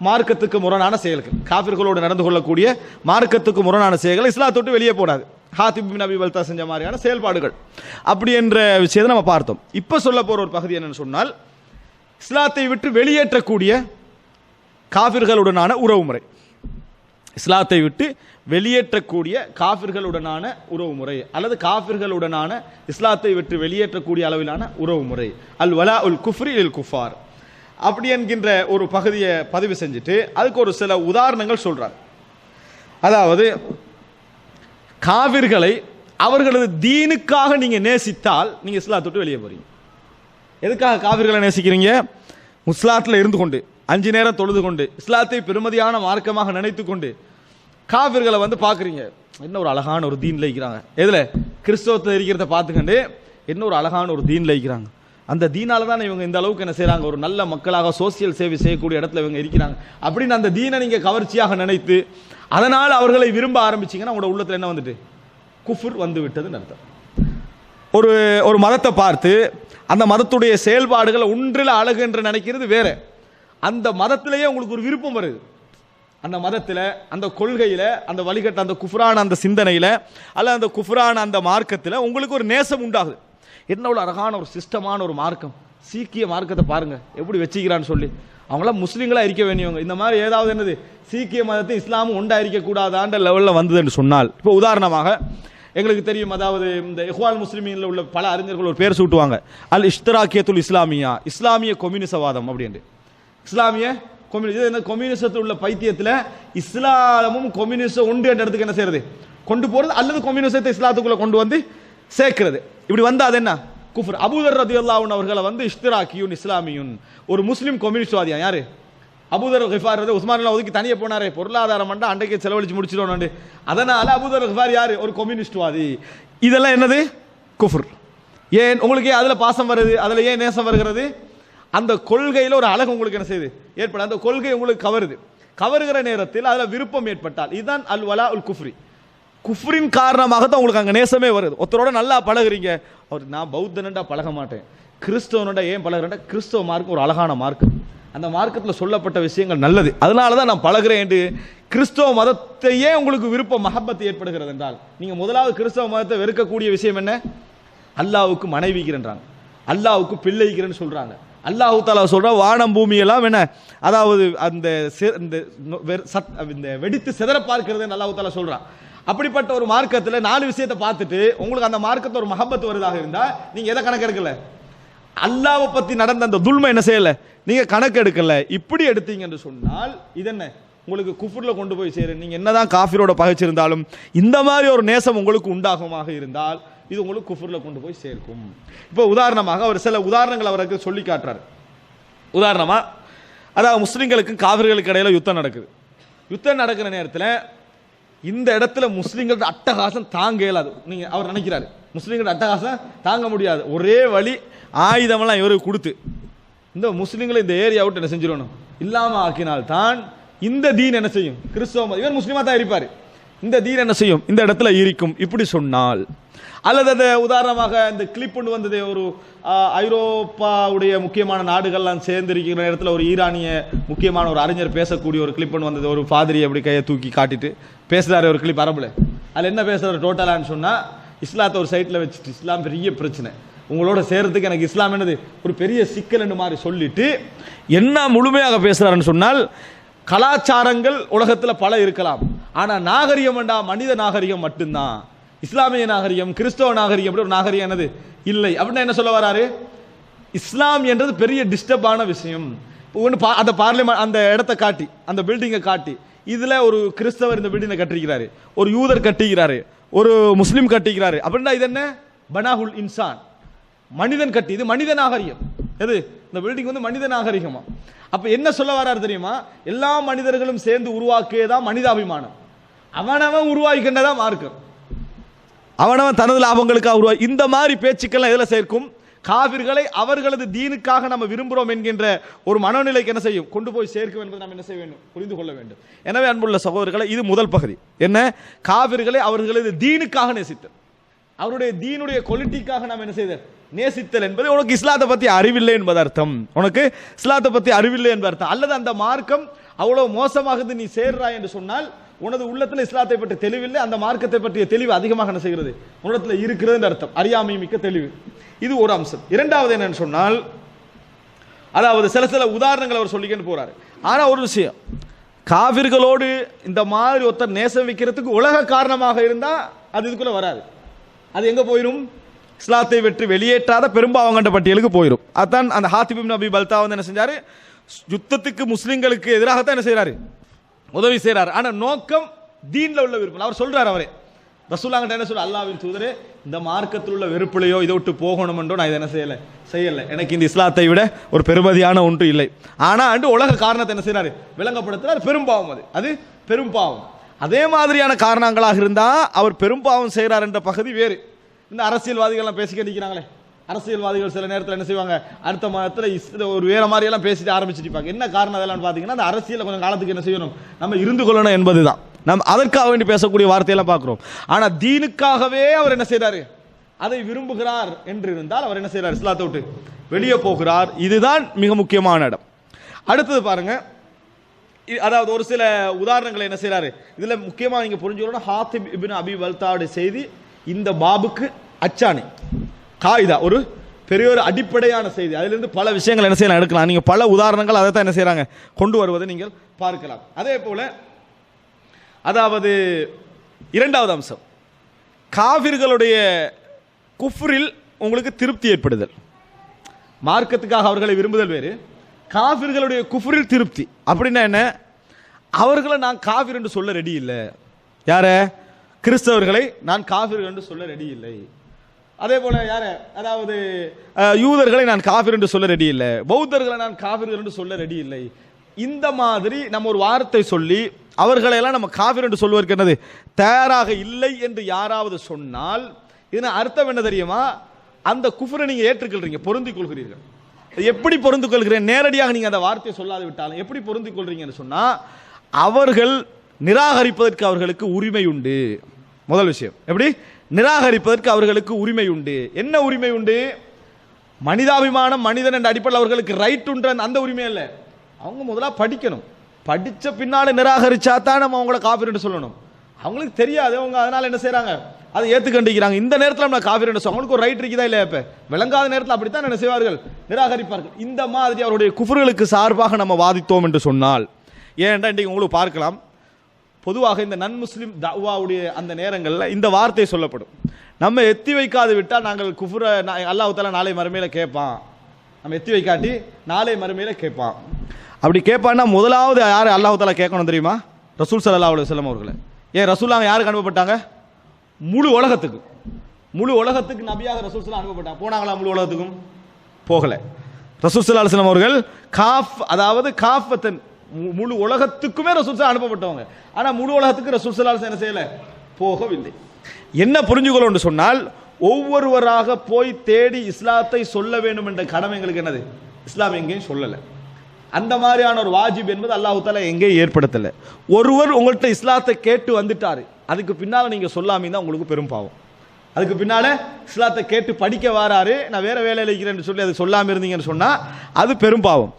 மார்க்கத்துக்கு முரணான செயல்கள், காஃபிர்களோடு நடந்து கொள்ளக்கூடிய மார்க்கத்துக்கு முரணான செயல்கள் இஸ்லாத்தொட்டு வெளியே போடாது. ஹாத்திப் பின் அபி பல்தா செஞ்ச மாதிரியான செயல்பாடுகள் அப்படி என்ற விஷயத்தை நம்ம பார்த்தோம். இப்போ சொல்ல போற ஒரு பகுதி என்னன்னு சொன்னால், இஸ்லாத்தை விட்டு வெளியேற்றக்கூடிய காஃபிர்களுடனான உறவுமுறை. இஸ்லாத்தை விட்டு வெளியேற்றக்கூடிய காஃபிர்களுடனான உறவுமுறை அல்லது காஃபிர்களுடனான இஸ்லாத்தை விட்டு வெளியேற்றக்கூடிய அளவிலான உறவுமுறை. அல் வலா உல் குஃப்ரி லில் குஃபார் அப்படி என்கின்ற ஒரு பகுதியை பதிவு செஞ்சுட்டு அதுக்கு ஒரு சில உதாரணங்கள் சொல்றார். அதாவது காவிர்களை அவர்களது தீனுக்காக நீங்க நேசித்தால் நீங்க இஸ்லாத்தை விட்டு வெளியே போறீங்க. எதுக்காக காவிர்களை நேசிக்கிறீங்க? முஸ்லாத்தில் இருந்து கொண்டு 5 நேரம் தொழுது கொண்டு இஸ்லாத்தை பெருமதியான மார்க்கமாக நினைத்து கொண்டு காவிர்களை வந்து பார்க்குறீங்க, என்ன ஒரு அழகான ஒரு தீன்ல இருக்கிறாங்க. எதுல? கிறிஸ்தவத்தில் இருக்கிறத பார்த்துக்கண்டு என்ன ஒரு அழகான ஒரு தீன்ல இருக்கிறாங்க. அந்த தீனால தான் இவங்க இந்த அளவுக்கு என்ன செய்யறாங்க, ஒரு நல்ல மக்களாக சோசியல் சேவை செய்யக்கூடிய இடத்துல இவங்க இருக்கிறாங்க அப்படின்னு அந்த தீனை நீங்க கவர்ச்சியாக நினைத்து அதனால் அவர்களை விரும்ப ஆரம்பிச்சீங்கன்னா உங்களோட உள்ளத்துல என்ன வந்துட்டு குஃபுர் வந்து விட்டதுன்னு அர்த்தம். ஒரு மதத்தை பார்த்து அந்த மதத்துடைய செயல்பாடுகளை ஒன்றில் அழகு என்று நினைக்கிறது வேற. அந்த மதத்திலேயே உங்களுக்கு ஒரு விருப்பம் வருது, அந்த மதத்தில் அந்த கொள்கையில் அந்த வழிகட்ட அந்த குஃப்ரான அந்த சிந்தனையில் அல்ல அந்த குஃப்ரான அந்த மார்க்கத்தில் உங்களுக்கு ஒரு நேசம் உண்டாகுது. என்ன ஒரு அழகான ஒரு சிஸ்டமான ஒரு மார்க்கம், சீக்கிய மார்க்கத்தை பாருங்க எப்படி வச்சுக்கிறான்னு சொல்லி அவங்களாம் முஸ்லீம்களாக இருக்க வேண்டியவங்க. இந்த மாதிரி ஏதாவது என்னது சீக்கிய மதத்தை இஸ்லாமும் ஒன்றா இருக்கக்கூடாதான்ற லெவலில் வந்தது என்று சொன்னால், இப்போ உதாரணமாக எங்களுக்கு தெரியும், அதாவது இந்த இஹ்வால் முஸ்லிமீன்ல உள்ள பல அறிஞர்கள் ஒரு பேர் சூட்டுவாங்க, அல் இஷ்தராக்கியத்துல் இஸ்லாமியா, இஸ்லாமிய கொம்யூனிசவாதம் அப்படின்ட்டு. இஸ்லாமிய கொம்யூனிசத்தில் உள்ள பைத்தியத்தில் இஸ்லாமும் கொம்யூனிசம் ஒன்று என்ற இடத்துக்கு என்ன செய்யறது, கொண்டு போறது அல்லது கொம்யூனிசத்தை இஸ்லாத்துக்குள்ள கொண்டு வந்து சேர்க்கிறது. இப்படி வந்து அது என்ன குஃப்ர். அபூதர் ரலியல்லாஹு அன்ஹு அவர்களை வந்து இஷ்திராக்கியுன் இஸ்லாமியுன், ஒரு முஸ்லிம் கம்யூனிஸ்ட்வாதியா யாரு? அபூதர் கிஃபார் உஸ்மான் ஒதுக்கி தனியே போனாரே, பொருளாதாரம் பண்ணா அன்றைக்கு செலவழிச்சு முடிச்சிடணும், அதனால அபூதர் கிஃபார் யாரு? ஒரு கம்யூனிஸ்ட்வாதி. இதெல்லாம் என்னது குஃப்ர். ஏன் உங்களுக்கு அதுல பாசம் வருது, அதுல ஏன் நேசம் வருகிறது? அந்த கொள்கையில் ஒரு அழகு உங்களுக்கு என்ன செய்யுது ஏற்பட, அந்த கொள்கை உங்களுக்கு கவருது. கவருகிற நேரத்தில் அதுல விருப்பம் ஏற்பட்டால் இதுதான் அல் வலா உல் குஃப்ரி. குஃப்ரின் காரணமாக தான் உங்களுக்கு அங்கே நேசமே வருது. ஒருத்தரோட நல்லா பழகுறீங்க, அவர் நான் பௌத்தனண்டா பழக மாட்டேன், கிறிஸ்தவனோட ஏன் பழகிறேன், கிறிஸ்தவ மார்க்கம் ஒரு அழகான மார்க்கம், அந்த மார்க்கத்தில் சொல்லப்பட்ட விஷயங்கள் நல்லது, அதனால தான் நான் பழகிறேன் என்று. கிறிஸ்தவ மதத்தையே உங்களுக்கு விருப்பம் மஹப்பத்து ஏற்படுகிறது என்றால், நீங்கள் முதலாவது கிறிஸ்தவ மதத்தை வெறுக்கக்கூடிய விஷயம் என்ன? அல்லாஹ்வுக்கு மனைவிக்கிறன்றாங்க, அல்லாஹ்வுக்கு பிள்ளைக்கிறேன்னு சொல்றாங்க. அல்லாஹ் தஆலா சொல்ற வானம் பூமி எல்லாம் என்ன, அதாவது அந்த வெடித்து சிதற பார்க்கிறது அல்லாஹ் தஆலா சொல்றான். அப்படிப்பட்ட ஒரு மார்க்கத்தில் 4 விஷயத்தை பார்த்துட்டு உங்களுக்கு அந்த மார்க்கத்தை ஒரு மஹப்பத் வருதாக இருந்தால் நீங்க எதை கணக்கு எடுக்கல? அல்லாஹ்வை பத்தி நடந்த அந்த துல்மை என்ன செய்யல, நீங்க கணக்கு எடுக்கல. இப்படி எடுத்தீங்க என்று சொன்னால் இது என்ன, உங்களுக்கு குஃப்ர்ல கொண்டு போய் சேரும். நீங்க என்னதான் காஃபிரோட பகைச்சிருந்தாலும் இந்த மாதிரி ஒரு நேசம் உங்களுக்கு உண்டாகுமாக இருந்தால் இது உங்களுக்கு குஃப்ர்ல கொண்டு போய் சேர்க்கும். இப்போ உதாரணமாக ஒரு சில உதாரணங்கள் அவருக்கு சொல்லி காட்டுறாரு. உதாரணமா, அதாவது முஸ்லிம்களுக்கும் காஃபிர்களுக்கு இடையில யுத்தம் நடக்குது. யுத்தம் நடக்கிற நேரத்தில் இந்த இடத்துல முஸ்லிம்களோட அட்டகாசம் தாங்க இயலாது. நீங்க அவர் நினைக்கிறாரு முஸ்லிம்களோட அட்டகாசம் தாங்க முடியாது, ஒரே வழி ஆயுதமெல்லாம் இவருக்கு கொடுத்து இந்த முஸ்லிம்களை இந்த ஏரியா விட்டு என்ன செஞ்சிடணும், இல்லாம ஆக்கினால் தான் இந்த தீன் என்ன செய்யும், கிறிஸ்தவ இவர் முஸ்லிமா தான் இருப்பார், இந்த தீன் என்ன செய்யும் இந்த இடத்துல இருக்கும். இப்படி சொன்னால், அல்லது அந்த உதாரணமாக இந்த கிளிப் ஒன்று வந்தது, ஒரு ஐரோப்பாவுடைய முக்கியமான நாடுகள்லாம் சேர்ந்திருக்கிற இடத்துல ஒரு ஈரானிய முக்கியமான ஒரு அறிஞர் பேசக்கூடிய ஒரு கிளிப் ஒன்று வந்தது. ஒரு பாதிரி அப்படி கையை தூக்கி காட்டிட்டு பேசுறாரு ஒரு கிளிப் அரபுல. அதில் என்ன பேசுறாரு டோட்டலான்னு சொன்னா, இஸ்லாத்தை ஒரு சைட்ல வச்சுட்டு இஸ்லாம் பெரிய பிரச்சனை, உங்களோட சேர்றதுக்கு எனக்கு இஸ்லாம் என்னது ஒரு பெரிய சிக்கல் என்று மாதிரி சொல்லிட்டு என்ன முழுமையாக பேசுறாருன்னு சொன்னால், கலாச்சாரங்கள் உலகத்தில் பல இருக்கலாம், ஆனா நாகரிகம் வேண்டா மனித நாகரிகம் மட்டும்தான், இஸ்லாமிய நாகரிகம் கிறிஸ்தவ நாகரிகம் அப்படி ஒரு நாகரிகம் என்னது இல்லை. அப்படின்னா என்ன சொல்ல வராரு, இஸ்லாம் என்றது பெரிய டிஸ்டர்பான விஷயம். அந்த பார்லிமெண்ட் அந்த இடத்தை காட்டி அந்த பில்டிங்கை காட்டி இதுல ஒரு கிறிஸ்தவர் இந்த பில்டிங்கை கட்டிக்கிறாரு, ஒரு யூதர் கட்டிக்கிறாரு, ஒரு முஸ்லிம் கட்டிக்கிறாரு, அப்படின்னா இது என்ன பனாஹுல் இன்சான், மனிதன் கட்டி, இது மனித நாகரிகம். எது இந்த பில்டிங் வந்து மனித நாகரிகமா? அப்ப என்ன சொல்ல வராரு தெரியுமா, எல்லா மனிதர்களும் சேர்ந்து உருவாக்கியதான் மனிதாபிமானம், அவனவன் உருவாக்கின்றதா மார்க்கம், அவனவன் தனது லாபங்களுக்காக உருவாக்கி. இந்த மாதிரி பேச்சுக்கெல்லாம் எதுல சேர்க்கும், காவிர்களை அவர்களது தீனுக்காக நம்ம விரும்புகிறோம் என்கின்ற ஒரு மனநிலைக்கு என்ன செய்யும், கொண்டு போய் சேர்க்கும் என்பதை நாம் என்ன செய்ய வேண்டும், புரிந்து கொள்ள வேண்டும். எனவே அன்புள்ள சகோதரர்களை, இது முதல் பகுதி. என்ன, காவிர்களை அவர்களது தீனுக்காக நேசித்தல், அவருடைய தீனுடைய குவாலிட்டிக்காக நாம் என்ன செய்தல், நேசித்தல் என்பது உனக்கு இஸ்லாத்தை பத்தி அறிவில்லை என்பது அர்த்தம், உனக்கு இஸ்லாத்தை பத்தி அறிவில்லை என்பது அர்த்தம். அல்லது அந்த மார்க்கம் அவ்வளவு மோசமாகுது நீ சேர்றாய் என்று சொன்னால் உனது உள்ளத்தில் இஸ்லாத்தை பற்றி தெளிவில்லை, அந்த மார்க்கத்தை பற்றிய தெளிவு அதிகமாக என்ன செய்கிறது உன்னிடத்தில் இருக்கிறது அர்த்தம், அறியாமை மிக்க தெளிவு. இது ஒரு அம்சம். இரண்டாவது என்னன்னு சொன்னால், அதாவது சில உதாரணங்கள் அவர் சொல்லிக்கிட்டு போறாரு. ஆனா ஒரு விஷயம், காவிர்களோடு இந்த மாதிரி ஒருத்தர் நேசம் வைக்கிறதுக்கு உலக காரணமாக இருந்தா அது இதுக்குள்ள வராது, அது எங்க போயிடும், இஸ்லாத்தை வெற்றி வெளியேற்றாத பெரும்பாவங்கண்ட பட்டியலுக்கு போயிடும். அதான் அந்த ஹாத்திப் இப்னு அபி பல்தா வந்து என்ன செஞ்சாரு, யுத்தத்துக்கு முஸ்லிம்களுக்கு எதிராகத்தான் என்ன செய்யறாரு, உதவி செய்யறாரு. ஆனா நோக்கம் தீன்ல உள்ள விருப்பம். அவர் சொல்றாரு, அவரே ரசூலுல்லாஹ் என்ன சொல்ற, அல்லாஹ்வின் தூதரே இந்த மார்க்கத்தில் உள்ள வெறுப்புலையோ இதை விட்டு போகணும் என்றோ நான் இதை என்ன செய்யல, எனக்கு இந்த இஸ்லாத்தை விட ஒரு பெருமதியான ஒன்று இல்லை. ஆனா அண்டு உலக காரணத்தை என்ன செய்யறாரு விளங்கப்படுத்துறாரு, பெரும்பாவம், அது பெரும்பாவம். அதே மாதிரியான காரணங்களாக இருந்தா அவர் பெரும்பாவம் செய்யறார் என்ற பகுதி வேறு. இந்த அரசியல்வாதிகள்லாம் பேசிக்க நிற்கிறாங்களே, அரசியல்வாதிகள் சில நேரத்தில் என்ன செய்வாங்க, அடுத்த மாதத்தில் ஒரு வேற மாதிரி எல்லாம் பேசிட்டு ஆரம்பிச்சுட்டு என்ன காரணம் அதெல்லாம் பார்த்தீங்கன்னா, அந்த அரசியல் கொஞ்சம் காலத்துக்கு என்ன செய்யணும், நம்ம இருந்து கொள்ளணும் என்பதுதான். நம்ம அதற்காக வேண்டி பேசக்கூடிய வார்த்தையெல்லாம் பார்க்கிறோம். ஆனா தீனுக்காகவே அவர் என்ன செய்யறாரு, அதை விரும்புகிறார் என்று இருந்தால் அவர் என்ன செய்யறார், இஸ்லாத்தை விட்டு வெளியே போகிறார். இதுதான் மிக முக்கியமான இடம். அடுத்தது பாருங்க, அதாவது ஒரு சில உதாரணங்களை என்ன செய்யறாரு இதுல முக்கியமா நீங்க புரிஞ்சுக்கணும். ஹாத்திப் இப்னு அபி பல்தாவுடைய செய்தி இந்த பாபுக்கு அச்சாணி காயிதா, ஒரு பெரிய ஒரு அடிப்படையான செய்தி. அதிலிருந்து பல விஷயங்கள் என்ன செய்யலாம் எடுக்கலாம். நீங்க பல உதாரணங்கள் அதை தான் என்ன செய்யறாங்க கொண்டு வருவதை நீங்கள் பார்க்கலாம். அதே போல அதாவது இரண்டாவது அம்சம், காவிர்களுடைய குஃப்ரில் உங்களுக்கு திருப்தி ஏற்படுதல். மார்க்கத்துக்காக அவர்களை விரும்புதல் வேறு, காவிர்களுடைய குஃப்ரில் திருப்தி. அப்படின்னா என்ன, அவர்களை நான் காவிர் என்று சொல்ல ரெடி இல்லை. யார, கிறிஸ்தவர்களை நான் காவிர் என்று சொல்ல ரெடி இல்லை. அதே போல யார, அதாவது யூதர்களை நான் காவிர் என்று சொல்ல ரெடி இல்லை, பௌத்தர்களை நான் காவிர்கள் என்று சொல்ல ரெடி இல்லை. இந்த மாதிரி நம்ம ஒரு வார்த்தை சொல்லி அவர்களையெல்லாம் நம்ம காவிர் என்று சொல்வதற்கு என்னது தயாராக இல்லை என்று யாராவது சொன்னால் இதன் அர்த்தம் என்ன தெரியுமா, அந்த குஃப்ரை நீங்க ஏற்றுக்கொள்றீங்க, பொருந்திக் கொள்கிறீர்கள். எப்படி பொருந்து கொள்கிறேன், நேரடியாக நீங்க அந்த வார்த்தையை சொல்லாது விட்டாலும் எப்படி பொருந்திக் கொள்றீங்கன்னு சொன்னா, அவர்கள் நிராகரிப்பதற்கு அவர்களுக்கு உரிமை உண்டு. முதல் விஷயம், எப்படி நிராகரிப்பதற்கு அவர்களுக்கு உரிமை உண்டு. என்ன உரிமை உண்டு, மனிதாபிமானம், மனிதன் என்ற அடிப்படையில் அவர்களுக்கு ரைட் உண்டு, அந்த உரிமை இல்லை. அவங்க முதல்ல படிக்கணும். படித்த பின்னால நிராகரிச்சா தான் நம்ம அவங்கள காஃபிர்னு சொல்லணும். அவங்களுக்கு தெரியாது, அவங்க அதனால என்ன செய்யறாங்க, அதை ஏற்றுக்கண்டிக்கிறாங்க. இந்த நேரத்தில் நம்ம காஃபிர்னு சொல்ல அவங்களுக்கு ஒரு ரைட் இருக்குதா இல்லையா? இப்போ விளங்காத நேரத்தில் அப்படித்தான் என்ன செய்வார்கள், நிராகரிப்பார்கள். இந்த மாதிரி அவருடைய குஃப்ர்களுக்கு சார்பாக நம்ம வாதித்தோம் என்று சொன்னால், ஏன்டா இன்றைக்கு உங்களுக்கு பார்க்கலாம், பொதுவாக இந்த நன் முஸ்லிம் தஅவாவுடைய அந்த நேரங்களில் இந்த வார்த்தை சொல்லப்படும், நம்ம எத்தி வைக்காது விட்டால் நாங்கள் குஃப்ரை அல்லாஹ் தஆலா நாளை மறுமையில் கேட்பான், நம்ம எத்தி வைக்காட்டி நாளை மறுமையில் கேட்பான். அப்படி கேட்பான்னா முதலாவது யார் அல்லாஹ் தஆலா கேட்கணும் தெரியுமா? ரசூல் ஸல்லல்லாஹு அலைஹி வஸல்லம் அவர்களை. ஏன் ரசூலாங்க யாருக்கு அனுப்பப்பட்டாங்க? முழு உலகத்துக்கு. முழு உலகத்துக்கு நபியாக ரசூல் ஸல்லல்லாஹு அனுப்பப்பட்டாங்க. போனாங்களா முழு உலகத்துக்கும்? போகலை. ரசூல் ஸல்லல்லாஹு அலைஹி வஸல்லம் அவர்கள் அதாவது காஃபத்தன் முழு உலகத்துக்குமே ரசூல் ஸல்லல்லாஹு அனுப்பப்பட்டவங்க. ஆனால் முழு உலகத்துக்கு ரசூல் ஸல்லல்லாஹு அலைஹி வஸல்லம் என்ன செய்யலை, போகவில்லை. என்ன புரிஞ்சுக்கொள்ளும் என்று சொன்னால், ஒவ்வொருவராக போய் தேடி இஸ்லாத்தை சொல்ல வேண்டும் என்ற கடமை எங்களுக்கு என்னது, இஸ்லாம் எங்கேயும் சொல்லலை. அந்த மாதிரியான ஒரு வாஜிப் என்பது அல்லாஹ் தஆலா எங்கேயும் ஏற்படுத்தலை. ஒருவர் உங்கள்கிட்ட இஸ்லாத்தை கேட்டு வந்துட்டாரு, அதுக்கு பின்னால் நீங்கள் சொல்லாமல் தான் உங்களுக்கு பெரும் பாவம். அதுக்கு பின்னால் இஸ்லாத்தை கேட்டு படிக்க வராரு, நான் வேற வேலையில் இருக்கிறேன்னு சொல்லி அது சொல்லாமல் இருந்தீங்கன்னு சொன்னால் அது பெரும் பாவம்.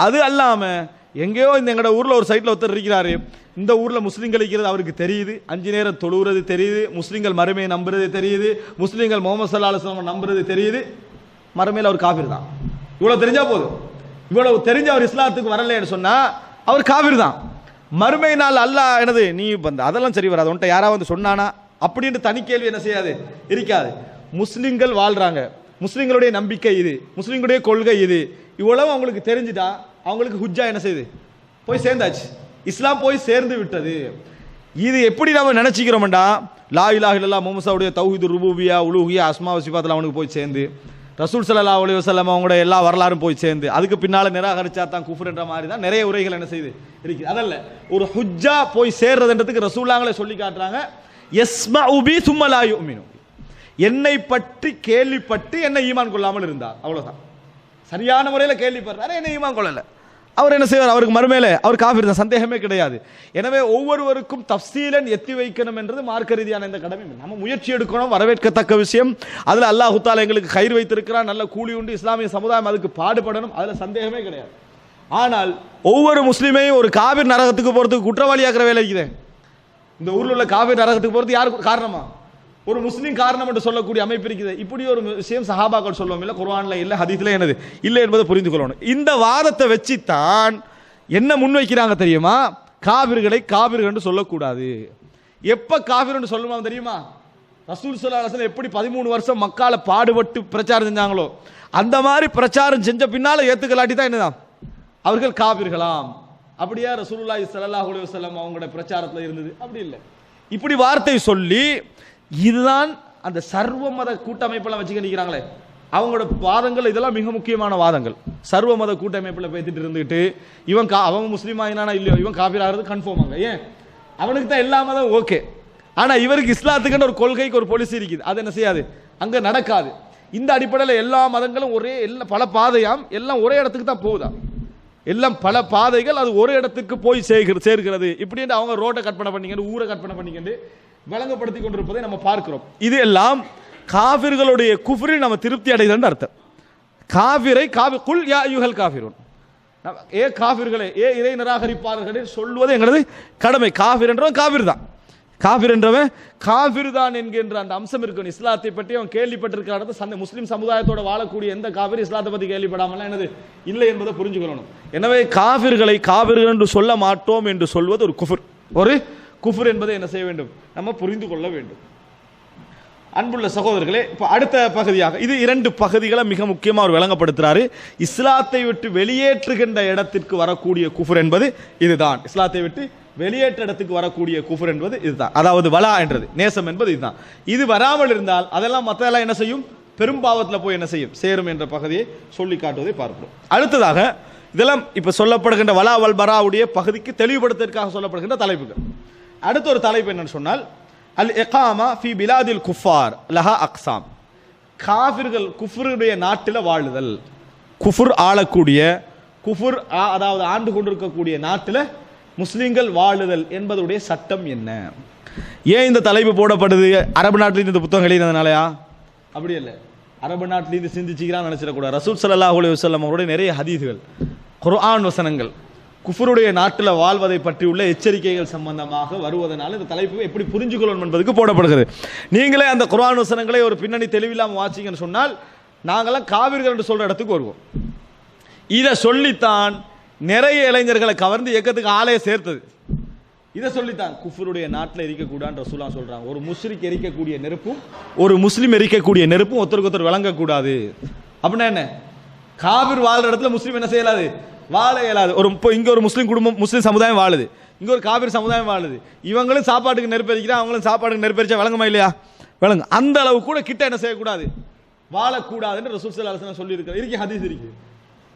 அது அல்லாமல் எங்கேயோ இந்த எங்களோட ஊரில் ஒரு சைட்டில் ஒருத்தர் இருக்கிறாரு, இந்த ஊரில் முஸ்லீம்கள் இருக்கிறது அவருக்கு தெரியுது, 5 நேரம் தொழுகிறது தெரியுது, முஸ்லீம்கள் மறுமையை நம்புறது தெரியுது, முஸ்லீம்கள் முஹம்மது ஸல்லல்லாஹு அலைஹி வஸல்லம் நம்புறது தெரியுது, மறுமையில் அவர் காஃபிர் தான். இவ்வளோ தெரிஞ்சா போதும். இவ்வளவு தெரிஞ்ச அவர் இஸ்லாத்துக்கு வரலன்னு சொன்னா அவர் காஃபிர் தான். மறுமை நாள் அல்லாஹ் என்னது, நீ அதெல்லாம் சரி வராது, உன்ட்ட யாராவது வந்து சொன்னானா அப்படின்னு தனி கேள்வி என்ன செய்யாது, இருக்காது. முஸ்லிம்கள் வாழ்றாங்க, முஸ்லிம்களுடைய நம்பிக்கை இது, முஸ்லிம்களுடைய கொள்கை இது, இவ்வளவு அவங்களுக்கு தெரிஞ்சுட்டா அவங்களுக்கு ஹுஜ்ஜா என்ன செய்யுது, போய் சேர்ந்தாச்சு, இஸ்லாம் போய் சேர்ந்து விட்டது. இது எப்படி நம்ம நினைச்சிக்கிறோம்டா, லா இலாஹ இல்லல்லாஹ் முஹம்மதுடைய தௌஹீது ருபூபியா உலூஹியா அஸ்மா வ சிஃபாத்துல அவனுக்கு போய் சேர்ந்து, ரசூல் ஸல்லல்லாஹு அலைஹி வஸல்லம் அவங்களோட எல்லா வரலாறும் போய் சேர்ந்து அதுக்கு பின்னால் நிராகரிச்சா தான் குஃப்ர் என்ற மாதிரி தான் நிறைய உரைகள் என்ன செய்யுது இருக்கு. அதல்ல, ஒரு ஹுஜ்ஜா போய் சேர்றதுன்றதுக்கு ரசூலுல்லாஹ்களே சொல்லி காட்டுறாங்க, யஸ்மஉ பி சும்ம லா யுமினு, என்னை பற்றி கேள்விப்பட்டு என்னை ஈமான் கொள்ளாமல் இருந்தார், அவ்வளவுதான். சரியான முறையில் கேள்விப்படுறாரு, என்னை ஈமான் கொள்ளல, அவர் என்ன செய்வார், அவருக்கு மறுமையில அவர் காஃபிர் தான், சந்தேகமே கிடையாது. எனவே ஒவ்வொருவருக்கும் தஃசீலன் எத்தி வைக்கணும் என்றது மார்க்க ரீதியான இந்த கடமை. நம்ம முயற்சி எடுக்கணும், வரவேற்கத்தக்க விஷயம். அதில் அல்லாஹ் தஆலா எங்களுக்கு கயிறு வைத்திருக்கிறான், நல்ல கூலி உண்டு, இஸ்லாமிய சமுதாயம் அதுக்கு பாடுபடணும், அதில் சந்தேகமே கிடையாது. ஆனால் ஒவ்வொரு முஸ்லீமையும் ஒரு காபிர் நரகத்துக்கு போகிறதுக்கு குற்றவாளியாக்குற வேலை இருக்குது. இந்த ஊரில் உள்ள காபிர் நரகத்துக்கு போகிறது யாருக்கு காரணமா? ஒரு முஸ்லீம் காரணம் என்று சொல்லக்கூடிய அமைப்பு இருக்குது. இப்படி ஒரு விஷயம் சஹாபாக்கள் சொல்லுவோம், இல்லை குர்ஆன்ல இல்லை, ஹதீஸ்ல என்னது இல்லை என்பதை புரிந்து கொள்ளணும். இந்த வாதத்தை வச்சுத்தான் என்ன முன்வைக்கிறாங்க தெரியுமா, காபிர்களை காபிர்கள் என்று சொல்லக்கூடாது. எப்ப காபிர் என்று சொல்லுமா தெரியுமா, ரசூல் ஸல்லல்லாஹு அலைஹி வஸல்லம் எப்படி 13 வருஷம் மக்கால பாடுபட்டு பிரச்சாரம் செஞ்சாங்களோ அந்த மாதிரி பிரச்சாரம் செஞ்ச பின்னால ஏத்துக்கலாட்டி தான் என்னதான் அவர்கள் காபிர்களாம். அப்படியா ரசூலுல்லாஹி ஸல்லல்லாஹு அலைஹி வஸல்லம் அவங்களோட பிரச்சாரத்தில் இருந்தது? அப்படி இல்லை. இப்படி வார்த்தை சொல்லி இதுதான் அந்த சர்வ மத கூட்டமைப்பெல்லாம் வச்சு நிற்கிறாங்களே அவங்களோட வாதங்கள், இதெல்லாம் மிக முக்கியமான வாதங்கள். சர்வ மத கூட்டமைப்பில் பேசிட்டு இருந்துட்டு இவன் அவன் முஸ்லீம் ஆகினானா இல்லையோ இவன் காஃபிர் ஆகிறது கன்ஃபார்ம் ஆங்க. ஏன், அவனுக்கு தான் எல்லா மதம் ஓகே, ஆனால் இவருக்கு இஸ்லாத்துக்குன்னு ஒரு கொள்கைக்கு ஒரு பாலிசி இருக்குது, அது என்ன செய்யாது, அங்கே நடக்காது. இந்த அடிப்படையில் எல்லா மதங்களும் ஒரே பல பாதையாம், எல்லாம் ஒரே இடத்துக்கு தான் போகுதா, எல்லாம் பல பாதைகள், அது ஒரு இடத்துக்கு போய் சேர்க்கிறது. இப்படி அவங்க ரோட்டை கற்பனை பண்ணிக்கிட்டு ஊரை கற்பனை பண்ணிக்கிட்டு வழங்கப்படுத்தி கொண்டிருப்பதை நம்ம பார்க்கிறோம். இது எல்லாம் காஃபிர்களுடைய குஃப்ரில் நம்ம திருப்தி அடைதல் அர்த்தம். காஃபிரை குல் யா அய்யுஹல் காஃபிரூன், ஏ காஃபிர்களே, ஏ இறை நிராகரிப்பார்களே சொல்வது எங்களது கடமை. காஃபிர் என்றவன் காஃபிர் தான், காஃபிர் என்றவன் காஃபிர் தான் என்கின்ற அந்த அம்சம் இருக்கணும். இஸ்லாத்தை பற்றி அவன் கேள்விப்பட்டிருக்கிற இடத்துல முஸ்லீம் சமுதாயத்தோட வாழக்கூடிய எந்த காஃபிர் இஸ்லாத்தை பற்றி கேள்விப்படாமல் என்னது இல்லை என்பதை புரிஞ்சுக்கணும். எனவே காஃபிர்களை காஃபிர்கள் என்று சொல்ல மாட்டோம் என்று சொல்வது ஒரு குஃபர், ஒரு குஃபர் என்பதை என்ன செய்ய வேண்டும், நம்ம புரிந்து கொள்ள வேண்டும். அன்புள்ள சகோதரர்களே, இப்போ அடுத்த பகுதியாக இது 2 பகுதிகளை மிக முக்கியமாக அவர் விளங்கப்படுத்துறாரு. இஸ்லாத்தை விட்டு வெளியேற்றுகின்ற இடத்திற்கு வரக்கூடிய குஃபர் என்பது இதுதான். இஸ்லாத்தை விட்டு வெளியேற்ற இடத்துக்கு வரக்கூடிய குஃபர் என்பது இதுதான். அதாவது வலா என்றது நேசம் என்பது இதுதான். இது வராமல் இருந்தால் அதெல்லாம் மற்றெல்லாம் என்ன செய்யும், பெரும்பாவத்தில் போய் என்ன செய்யும், சேரும் என்ற பகுதியை சொல்லி காட்டுவதை பார்க்கிறோம். அடுத்ததாக இதெல்லாம் இப்போ சொல்லப்படுகின்ற வலா வல் பராவுடைய பகுதிக்கு தெளிவுபடுத்துவதற்காக சொல்லப்படுகின்ற தலைப்புகள். அடுத்த ஒரு தலைப்பு என்னன்னு சொன்னால், அல் இகாமா ஃபி பிலாதில் குஃபார் லஹா அக்ஸாம், காஃபிர்கள் குஃபருடைய நாட்டில் வாழுதல், குஃபர் ஆளக்கூடிய குஃபர் அதாவது ஆண்டு கொண்டிருக்கக்கூடிய நாட்டில் முஸ்லீம்கள் வாழுதல் என்பதுடைய சட்டம் என்ன? ஏன் இந்த தலைப்பு போடப்படுது? அரபு நாட்டில் இந்த புத்தகம் எழுதினதுனாலயா? அப்படி இல்லை. அரபு நாட்டிலேருந்து சிந்திச்சுக்கிறான்னு நினச்சிடக்கூடாது. ரசூல் ஸல்லல்லாஹு அலைஹி வஸல்லம் அவருடைய நிறைய ஹதீஸ்கள், குர்ஆன் வசனங்கள் குஃபருடைய நாட்டில் வாழ்வதை பற்றியுள்ள எச்சரிக்கைகள் சம்பந்தமாக வருவதனால இந்த தலைப்பு எப்படி புரிஞ்சுக்கொள்ளணும் என்பதுக்கு போடப்படுகிறது. நீங்களே அந்த குர்ஆன் வசனங்களை ஒரு பின்னணி தெளிவில்லாமல் வாசிங்கன்னு சொன்னால் நாங்களாம் காவிர்கள் என்று சொல்கிற இடத்துக்கு வருவோம். இதை சொல்லித்தான் நிறைய இளைஞர்களை கவர்ந்து இயக்கத்துக்கு ஆலையை சேர்த்தது. இதை சொல்லித்தான் குஃபருடைய நாட்டில் எரிக்கக்கூடாதுன்னு ரசூலுல்லாஹ் சொல்கிறாங்க. ஒரு முஸ்லிக் எரிக்கக்கூடிய நெருப்பும் ஒரு முஸ்லீம் எரிக்கக்கூடிய நெருப்பும் ஒருத்தருக்கு ஒருத்தர் விளங்கக்கூடாது. அப்படின்னா என்ன? காபிர் வாழ்கிற இடத்துல முஸ்லீம் என்ன செய்யலாது? வாழ இயலாது. இப்போ இங்கே ஒரு முஸ்லீம் குடும்பம், முஸ்லீம் சமுதாயம் வாழுது, இங்கே ஒரு காபிர் சமுதாயம் வாழுது. இவங்களும் சாப்பாட்டுக்கு நெருப்பரிக்கிறா, அவங்களும் சாப்பாட்டுக்கு நெருப்பரிச்சா விளங்குமா இல்லையா? விளங்கு. அந்த அளவு கூட கிட்ட என்ன செய்யக்கூடாது? வாழக்கூடாதுன்னு ரசூல் ஸல்லல்லாஹு அலைஹி வஸல்லம் சொல்லியிருக்காரு. இருக்கு, ஹதீஸ் இருக்கு.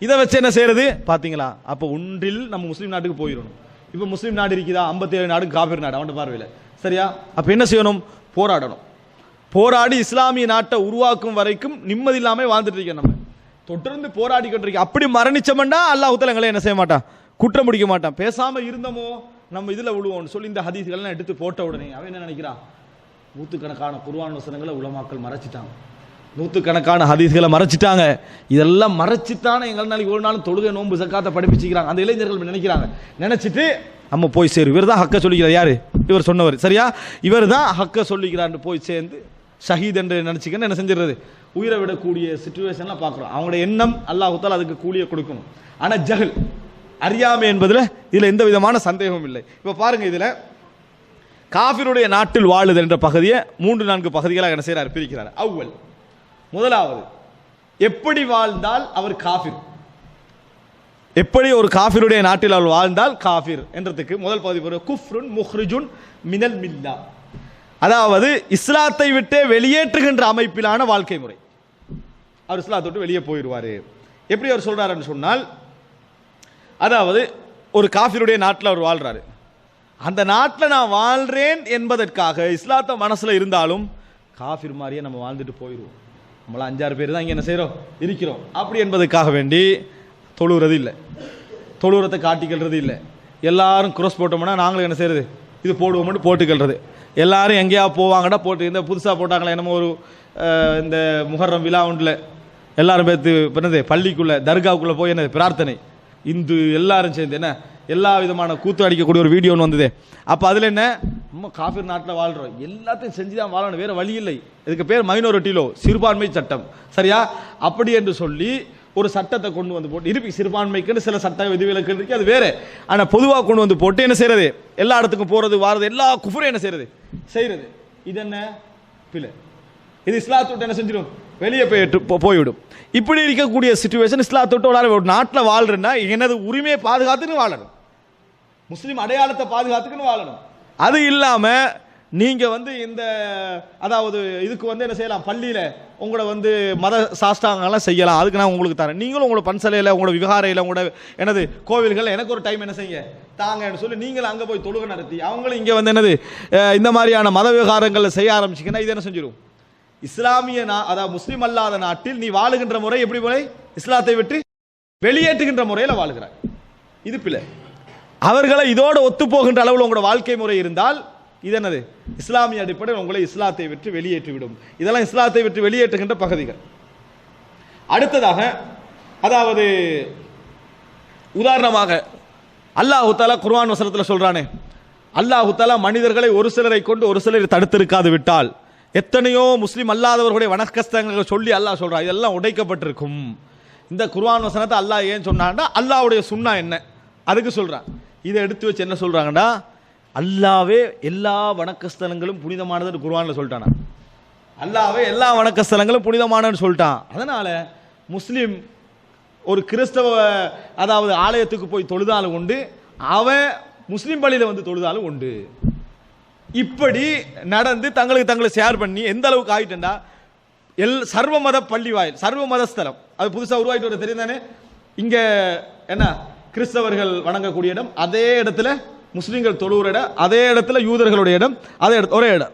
இதை வச்சு என்ன செய்யறது பார்த்தீங்களா? அப்போ ஒன்றில் நம்ம முஸ்லீம் நாட்டுக்கு போயிடணும். இப்போ முஸ்லீம் நாடு இருக்குதா? 57 நாடு காபிர் நாடு அவன் பார்வையில், சரியா? அப்போ என்ன செய்யணும்? போராடணும். போராடி இஸ்லாமிய நாட்டை உருவாக்கும் வரைக்கும் நிம்மதி இல்லாமல் வாழ்ந்துட்டு இருக்கோம். நம்ம தொடர்ந்து போராடி கொண்டிருக்கோம். அப்படி மரணிச்சோம்னா அல்லாஹ் தஆலா எங்களை என்ன செய்ய மாட்டான்? குற்றம் பிடிக்க மாட்டான். பேசாமல் இருந்தோமோ நம்ம இதில் விழுவோம்னு சொல்லி இந்த ஹதீஸ்கள்லாம் எடுத்து போட்ட உடனே அவன் என்ன நினைக்கிறான்? நூற்றுக்கணக்கான குர்ஆன் வசனங்களை உலமாக்கள் மறைச்சிட்டாங்க, நூற்றுக்கணக்கான ஹதீஸ்களை மறைச்சிட்டாங்க. இதெல்லாம் மறைச்சித்தானே எங்கள் நாளைக்கு ஒரு நாளும் தொழுகை நோன்பு சக்காத்தை படிப்பிச்சுக்கிறாங்க. அந்த இளைஞர்கள் நினைக்கிறாங்க. நினைச்சிட்டு நம்ம போய் சேரும். இவர் தான் ஹக்க சொல்லிக்கிறார். யாரு? இவர் சொன்னவர், சரியா? இவர் தான் ஹக்க சொல்லிக்கிறான்னு போய் சேர்ந்து ஷஹீத் என்று நினச்சிக்கன்னு என்ன செஞ்சிடுறது? உயிரை விடக்கூடிய சிச்சுவேஷன்லாம் பார்க்குறோம். அவங்களோட எண்ணம் அல்லாஹ் தஆலா அதுக்கு கூலியை கொடுக்கணும். ஆனால் ஜஹல், அறியாமை என்பதில் இதில் எந்த விதமான சந்தேகமும் இல்லை. இப்போ பாருங்க, இதில் காஃபிருடைய நாட்டில் வாழுதல் என்ற பகுதியை 3-4 பகுதிகளாக என்ன செய்கிறார்? பிரிக்கிறார். அவ்வல், முதலாவது, எப்படி வாழ்ந்தால் அவர் காஃபிர், எப்படி ஒரு காஃபிருடைய நாட்டில் அவர் வாழ்ந்தால் காஃபிர் என்றதுக்கு முதல் பகுதி குஃப்ருன் முஹ்ரிஜுன் மினல் மில்லா, அதாவது இஸ்லாத்தை விட்டு வெளியேற்றுகின்ற அமைப்பிலான வாழ்க்கை முறை. அவர் இஸ்லாத்தை விட்டு வெளியே போயிடுவார். எப்படி அவர் சொல்றாருன்னு சொன்னால், அதாவது ஒரு காஃபிருடைய நாட்டில் அவர் வாழ்றாரு. அந்த நாட்டில் நான் வாழ்றேன் என்பதற்காக இஸ்லாத்தை மனசுல இருந்தாலும் காஃபிர் மாதிரியே நம்ம வாழ்ந்துட்டு போயிடுவோம். நம்மள 5-6 பேர் தான் இங்கே என்ன செய்கிறோம்? இருக்கிறோம். அப்படி என்பதற்காக வேண்டி தொழுகிறது இல்லை, தொழுகிறத்தை காட்டிக்கிறது இல்லை. எல்லாரும் குரோஸ் போட்டோம்னா நாங்களும் என்ன செய்யறது? இது போடுவோம்னு போட்டுக்கிறது. எல்லாரும் எங்கேயா போவாங்கடா போட்டு, இந்த புதுசாக போட்டாங்களே என்னமோ ஒரு இந்த முஹர்ரம் விழா ஒன்றில் எல்லாரும் பேர்த்து என்னது பள்ளிக்குள்ளே தர்காவுக்குள்ளே போய் என்னது பிரார்த்தனை, இந்து எல்லாரும் சேர்ந்து என்ன எல்லா விதமான கூத்து அடிக்கக்கூடிய ஒரு வீடியோ ஒன்று வந்தது. அப்போ அதில் என்ன, நம்ம காஃபிர் நாட்டில் வாழ்கிறோம், எல்லாத்தையும் செஞ்சு தான் வாழணும், வேறு வழி இல்லை. இதுக்கு பேர் மைனாரிட்டிலோ, சிறுபான்மை சட்டம், சரியா? அப்படி என்று சொல்லி ஒரு சட்டத்தை கொண்டு வந்து போட்டு இருப்பி, சிறுபான்மைக்குன்னு சில சட்ட விதிவிலக்கு இருக்கு, அது வேறு. ஆனால் பொதுவாக கொண்டு வந்து போட்டு என்ன செய்யறது? எல்லா இடத்துக்கும் போகிறது வாரது, எல்லா குஃபரையும் என்ன செய்யறது? செய்கிறது. இது என்ன பிள்ளை? இது இஸ்லாத்தை விட்டு என்ன செஞ்சிடும்? வெளியே போய்விடும். இப்படி இருக்கக்கூடிய சிச்சுவேஷன் இஸ்லாத்தை விட்டு ஒரு நாட்டில் வாழ்றேன்னா எனது உரிமையை பாதுகாத்துன்னு வாழணும், முஸ்லீம் அடையாளத்தை பாதுகாத்துக்குன்னு வாழணும். அது இல்லாமல் நீங்கள் வந்து இந்த அதாவது இதுக்கு வந்து என்ன செய்யலாம்? பள்ளியில் உங்களோட வந்து மத சாஸ்திரங்கள்லாம் செய்யலாம், அதுக்கு நான் உங்களுக்கு தரேன். நீங்களும் உங்களோட பன்சலையில், உங்களோட விகாரையில், உங்களோட எனது கோவில்கள் எனக்கு ஒரு டைம் என்ன செய்ய தாங்கன்னு சொல்லி நீங்களும் அங்கே போய் தொழுகை நடத்தி அவங்களும் இங்கே வந்து என்னது இந்த மாதிரியான மத விவகாரங்களில் செய்ய ஆரம்பிச்சிங்கன்னா இது என்ன செஞ்சிடும்? இஸ்லாமிய அதாவது முஸ்லீம் அல்லாத நாட்டில் நீ வாழுகின்ற முறை எப்படி முறை? இஸ்லாத்தை விட்டு வெளியேற்றுகின்ற முறையில் வாழுகிறார். இது பிள்ளை. அவர்களை இதோடு ஒத்து போகின்ற அளவில் உங்களோட வாழ்க்கை முறை இருந்தால் இது என்னது? இஸ்லாமிய அடிப்படையில் உங்களை இஸ்லாத்தை விட்டு வெளியேற்றிவிடும். இதெல்லாம் இஸ்லாத்தை விட்டு வெளியேற்றுகின்ற பகுதிகள். அடுத்ததாக, அதாவது உதாரணமாக அல்லாஹ் தஆலா குர்ஆன் வசனத்தில் சொல்றானே, அல்லாஹ் தஆலா மனிதர்களை ஒரு சிலரை கொண்டு ஒரு சிலரை தடுத்திருக்காது விட்டால் எத்தனையோ முஸ்லீம் அல்லாதவர்களுடைய வணக்கஸ்தங்கள் சொல்லி அல்லாஹ் சொல்றான், இதெல்லாம் உடைக்கப்பட்டிருக்கும். இந்த குர்ஆன் வசனத்தை அல்லாஹ் ஏன் சொன்னான்னா அல்லாஹ்வுடைய சுன்னா என்ன அதுக்கு சொல்றான். இதை எடுத்து வச்சு என்ன சொல்றாங்கன்னா, அல்லாவே எல்லா வணக்கஸ்தலங்களும் புனிதமானது குர்ஆன்ல சொல்லிட்டானா? அல்லாவே எல்லா வணக்கஸ்தலங்களும் புனிதமானன்னு சொல்லிட்டான். அதனால முஸ்லீம் ஒரு கிறிஸ்தவ அதாவது ஆலயத்துக்கு போய் தொழுதாலும் உண்டு, அவன் முஸ்லீம் பள்ளியில் வந்து தொழுதாலும் உண்டு. இப்படி நடந்து தங்களை ஷேர் பண்ணி எந்த அளவுக்கு ஆகிட்டா சர்வ மத பள்ளி வாயில், சர்வ மத ஸ்தலம் அது புதுசாக உருவாயிட்டு வர தெரியும் தானே. இங்கே என்ன கிறிஸ்தவர்கள் வணங்கக்கூடிய இடம், அதே இடத்துல முஸ்லீம்கள் தொழுகிற இடம், அதே இடத்துல யூதர்களுடைய இடம், அதே ஒரே இடம்.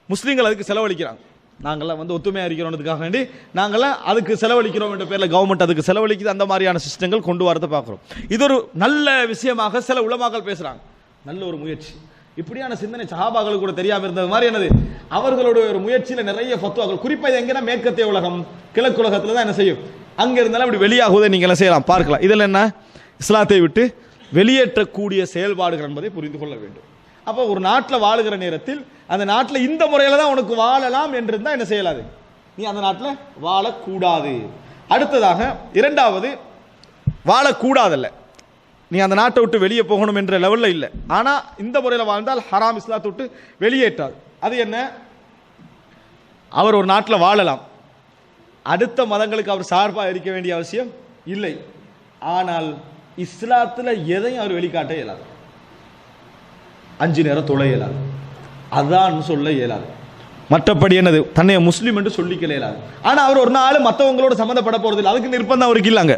முஸ்லீம்கள் அதுக்கு செலவழிக்கிறாங்க. நாங்கள்லாம் வந்து ஒத்துமையாக இருக்கிறோன்றதுக்காக வேண்டி நாங்கள்லாம் அதுக்கு செலவழிக்கிறோம் என்ற பேரில் கவர்மெண்ட் அதுக்கு செலவழிக்குது. அந்த மாதிரியான சிஸ்டங்கள் கொண்டு வரதை பார்க்குறோம். இது ஒரு நல்ல விஷயமாக சில உலமாக்கள் பேசுகிறாங்க. நல்ல ஒரு முயற்சி. இப்படியான சிந்தனை சஹாபாக்களுக்கு கூட தெரியாம இருந்தது மாதிரி என்னது அவர்களுடைய ஒரு முயற்சியில நிறைய ஃபத்வாக்கள், குறிப்பா இது எங்கன்னா மேற்கத்திய உலகம் கிழக்கு உலகத்துல தான் என்ன செய்யும், அங்க இருந்தாலும் அப்படி வெளியாகுவதை நீங்க என்ன செய்யலாம் பார்க்கலாம். இதில் என்ன இஸ்லாத்தை விட்டு வெளியேற்றக்கூடிய செயல்பாடுகள் என்பதை புரிந்து கொள்ள வேண்டும். அப்போ ஒரு நாட்டில் வாழுகிற நேரத்தில் அந்த நாட்டில் இந்த முறையில் தான் உனக்கு வாழலாம் என்று இருந்தால் என்ன செய்யலாது, நீ அந்த நாட்டில் வாழக்கூடாது. அடுத்ததாக இரண்டாவது, வாழக்கூடாதல்ல, நீ அந்த நாட்டை விட்டு வெளியே போகணும் என்ற லெவலில் இல்லை, ஆனால் இந்த முறையில் வாழ்ந்தால் ஹராம், இஸ்லாத்தை விட்டு வெளியேற்றாது. அது என்ன, அவர் ஒரு நாட்டில் வாழலாம், அடுத்த மதங்களுக்கு அவர் சார்பாக இருக்க வேண்டிய அவசியம் இல்லை, ஆனால் இஸ்லாத்தில் எதையும் அவர் வெளிக்காட்ட இயலாது. 5 நேரம் தொழ இயலாது, அதான் சொல்ல இயலாது, மற்றபடி என்னது தன்னை முஸ்லீம் என்று சொல்லிக்கல இயலாது. ஆனால் அவர் ஒரு நாள் மற்றவங்களோட சம்மந்தப்பட போறது இல்லை, அதுக்கு நிர்பந்தம் அவருக்கு இல்லைங்க.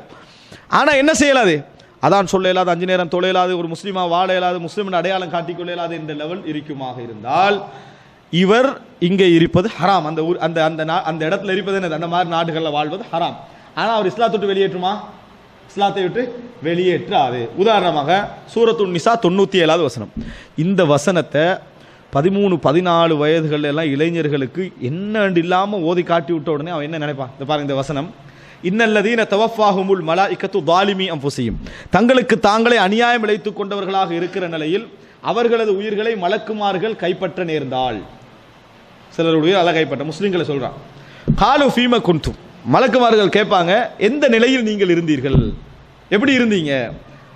ஆனால் என்ன செய்யலாது, அதான் சொல்ல இயலாது, 5 நேரம் தொழ இயலாது, ஒரு முஸ்லீமா வாழ இயலாது, முஸ்லீம் அடையாளம் காட்டிக்கொள்ள இயலாது என்ற லெவல் இருக்குமாக இருந்தால் இவர் இங்கே இருப்பது ஹராம். அந்த ஊர் அந்த அந்த அந்த இடத்துல இருப்பது என்னது, அந்த மாதிரி நாடுகளில் வாழ்வது ஹராம். ஆனால் அவர் இஸ்லாத்தை விட்டு வெளியேற்றுமா, இஸ்லாத்தை விட்டு வெளியேற்றாது. உதாரணமாக சூரத்துன் நிசா 97வது வசனம், இந்த வசனத்தை 13-14 வயதுகள் எல்லாம் இளைஞர்களுக்கு என்னண்டு இல்லாமல் ஓதி காட்டி விட்ட உடனே அவன் என்ன நினைப்பான், இந்த பாருங்க இந்த வசனம், இன்னல்லதீன தவஃபாஹுமுல் மலாயிகத்து ஸாலிமி அன்ஃபுஸிஹிம், தங்களுக்கு தாங்களே அநியாயம் இழைத்துக் கொண்டவர்களாக இருக்கிற நிலையில் அவர்களது உயிர்களை மலக்குமார்கள் கைப்பற்ற நேர்ந்தால், சிலருடைய அல்ல கைப்பற்ற முஸ்லிம்களை சொல்றான், காலு ஃபீம குன்தும், மலக்குமார்கள் கேட்பாங்க எந்த நிலையில் நீங்கள் இருந்தீர்கள், எப்படி இருந்தீங்க,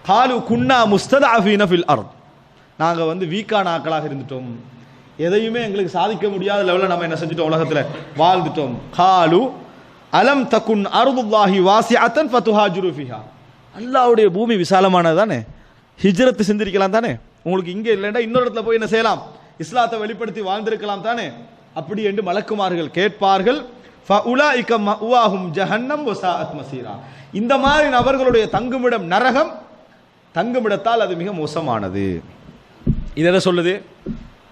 காலு குன்னா முஸ்ததஅஃபீன ஃபில் அர்த், நாங்கள் வீக்கான ஆக்களாக இருந்துட்டோம், எதையுமே எங்களுக்கு சாதிக்க முடியாத லெவலில் நம்ம என்ன செஞ்சுட்டோம், உலகத்தில் வாழ்ந்துட்டோம். காலு அலம் தகுன் அர்துல்லாஹி வாசிஅத்தன் ஃபதுஹாஜிரு ஃபீஹா, அல்லாஹ்வுடைய பூமி விசாலமானது தானே, ஹிஜ்ரத் செஞ்சிருக்கலாம் தானே, உங்களுக்கு இங்கே இல்லைன்னா இன்னொரு இடத்துல போய் என்ன செய்யலாம், இஸ்லாத்தை வெளிப்படுத்தி வாழ்ந்திருக்கலாம் தானே, அப்படி என்று மலக்குமார்கள் கேட்பார்கள். ஃபஉலாயிக மஅவாஹும் ஜஹன்னம் வஸாஅத் மஸீரா, இந்த மாதிரி நபர்களுடைய தங்குமிடம் நரகம், தங்குமிடத்தால் அது மிக மோசமானது. இது எதை சொல்லுது,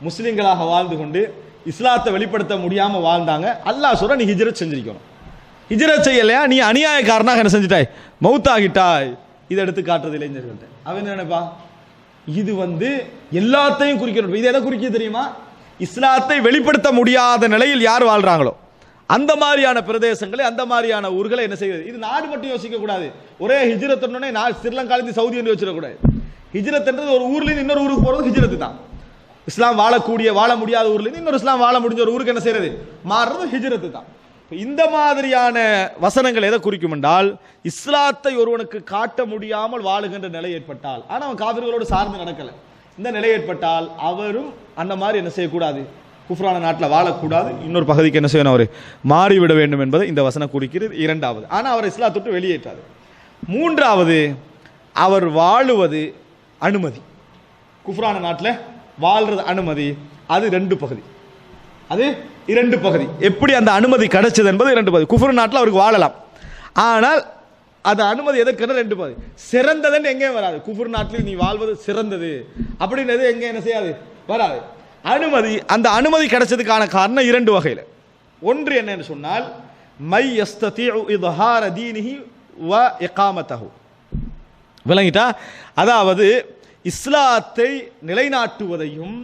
முஸ்லிம்களாக வாழ்ந்து கொண்டு இஸ்லாத்தை வெளிப்படுத்த முடியாமல் வாழ்ந்தாங்க. அல்லாஹ் சொல்ற நீ ஹிஜ்ரத் செஞ்சிருக்கணும், ஹிஜ்ரத் செய்யலையா நீ அநியாயக்காரனாக என்ன செஞ்சிட்டாய், மௌத்தாகிட்டாய். இதை எடுத்து காட்டுறது இளைஞர்கள்ட்ட. அவன் என்ன நினைப்பா, இது எல்லாத்தையும் குறிக்கணும். இது எதை குறிக்க தெரியுமா, இஸ்லாத்தை வெளிப்படுத்த முடியாத நிலையில் யார் வாழ்றாங்களோ அந்த மாதிரியான பிரதேசங்களை, அந்த மாதிரியான ஊர்களை என்ன செய்வது. இது நாடு மட்டும் யோசிக்க கூடாது, ஒரே ஹிஜ்ரத் நான் ஸ்ரீலங்காலேருந்து சவுதி என்று வச்சிடக்கூடாது. ஹிஜ்ரத் என்றது ஒரு ஊர்லேருந்து இன்னொரு ஊருக்கு போகிறது ஹிஜ்ரத் தான். இஸ்லாம் வாழ முடியாத ஊர்லேருந்து இன்னொரு இஸ்லாம் வாழ முடிஞ்ச ஒரு ஊருக்கு என்ன செய்யறது, மாறுறது ஹிஜ்ரத் தான். இந்த மாதிரியான வசனங்கள் எதை குறிக்கும் என்றால், இஸ்லாத்தை ஒருவனுக்கு காட்ட முடியாமல் வாழுகின்ற நிலை ஏற்பட்டால், ஆனால் அவன் காவிர்களோடு சார்ந்து நடக்கல, இந்த நிலை ஏற்பட்டால் அவரும் அந்த மாதிரி என்ன செய்யக்கூடாது, குஃப்ரான நாட்டில் வாழக்கூடாது, இன்னொரு பகுதிக்கு என்ன செய்யணும், அவர் மாறிவிட வேண்டும் என்பதை இந்த வசனம் குறிக்கிறது. இரண்டாவது, ஆனால் அவர் இஸ்லாத்தை விட்டு வெளியேற்றாது. மூன்றாவது, அவர் வாழுவது அனுமதி, குஃப்ரான நாட்டில் வாழ்றது அனுமதி, அது 2 பகுதி, அது 2 பகுதி. எப்படி அந்த அனுமதி கிடைச்சது என்பது 2 பகுதி. குஃப்ர் நாட்டில் அவருக்கு வாழலாம், ஆனால் அது அனுமதி எதற்கு 2 பகுதி. சிறந்ததுன்னு எங்கேயும் வராது, குஃப்ர் நாட்டில் நீ வாழ்வது சிறந்தது அப்படின்றது எங்கே என்ன செய்யாது, வராது. அனுமதி, அந்த அனுமதி கிடைச்சதுக்கான காரணம் 2 வகையில். ஒன்று என்னன்னு சொன்னால், மை யஸ்ததீஉ இத்ஹார தீனிஹி வ இகாமத்தஹு, விளங்கிட்டா, அதாவது இஸ்லாத்தை நிலைநாட்டுவதையும்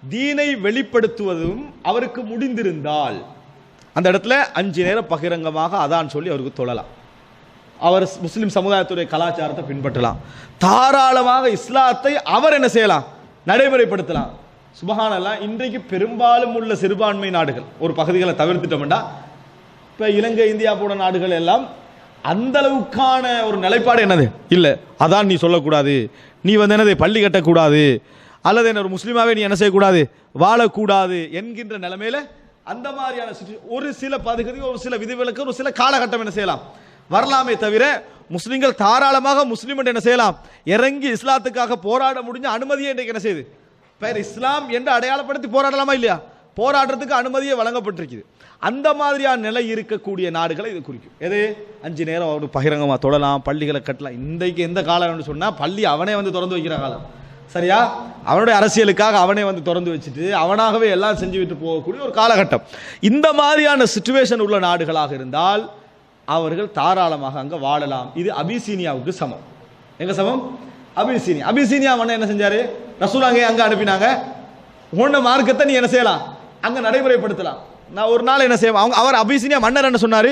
தீனை வெளிப்படுத்துவதும் அவருக்கு முடிந்திருந்தால் அந்த இடத்துல 5 நேரம் பகிரங்கமாக அதான் சொல்லி அவருக்கு தொழலாம், அவர் முஸ்லிம் சமுதாயத்துடைய கலாச்சாரத்தை பின்பற்றலாம், தாராளமாக இஸ்லாத்தை அவர் என்ன செய்யலாம், நடைமுறைப்படுத்தலாம். சுபஹானல்லாஹ், இன்றைக்கு பெரும்பாலும் உள்ள சிறுபான்மை நாடுகள் ஒரு பகுதிகளை தவிர்த்துட்டோம்டா, இப்போ இலங்கை இந்தியா போன்ற நாடுகள் எல்லாம் அந்த அளவுக்கான ஒரு நிலைப்பாடு என்னது இல்லை, அதான் நீ சொல்லக்கூடாது, நீ என்னது பள்ளி கட்டக்கூடாது, அல்லது என்ன ஒரு முஸ்லீமாவே நீ என்ன செய்யக்கூடாது, வாழக்கூடாது என்கின்ற நிலைமையில அந்த மாதிரியான ஒரு சில பகுதி, ஒரு சில விதிவிலக்கு, ஒரு சில காலகட்டம் என்ன செய்யலாம், வரலாமே தவிர முஸ்லிம்கள் தாராளமாக முஸ்லீம் என்ன செய்யலாம், இறங்கி இஸ்லாத்துக்காக போராட முடிஞ்ச அனுமதியை இன்றைக்கு என்ன செய்யுது, பெயர் இஸ்லாம் என்று அடையாளப்படுத்தி போராடலாமா இல்லையா, போராடுறதுக்கு அனுமதியை வழங்கப்பட்டிருக்குது. அந்த மாதிரியான நிலை இருக்கக்கூடிய நாடுகளை இது குறிக்கும். எது, 5 நேரம் அவரு பகிரங்கமாக தொழலாம், பள்ளிகளை கட்டலாம். இன்றைக்கு எந்த காலம் சொன்னால், பள்ளி அவனே திறந்து வைக்கிற காலம், சரியா, அவனுடைய அரசியலுக்காக அவனே திறந்து வச்சுட்டு அவனாகவே எல்லாம் செஞ்சு விட்டு போகக்கூடிய ஒரு காலகட்டம். இந்த மாதிரியான சிச்சுவேஷன் உள்ள நாடுகளாக இருந்தால் அவர்கள் தாராளமாக அங்கே வாழலாம். இது அபிசீனியாவுக்கு சமம். எங்க சமம், அபிசீனியா. அபிசீனியா என்ன செஞ்சாரு, ரசூல் அங்கே அனுப்பினாங்க, உன்ன மார்க்கத்தை நீ என்ன செய்யலாம், அங்க நடைமுறைப்படுத்தலாம். நான் ஒரு நாள் என்ன செய்வேன், அவர் அபிசீனியா மன்னர் என்ன சொன்னாரு,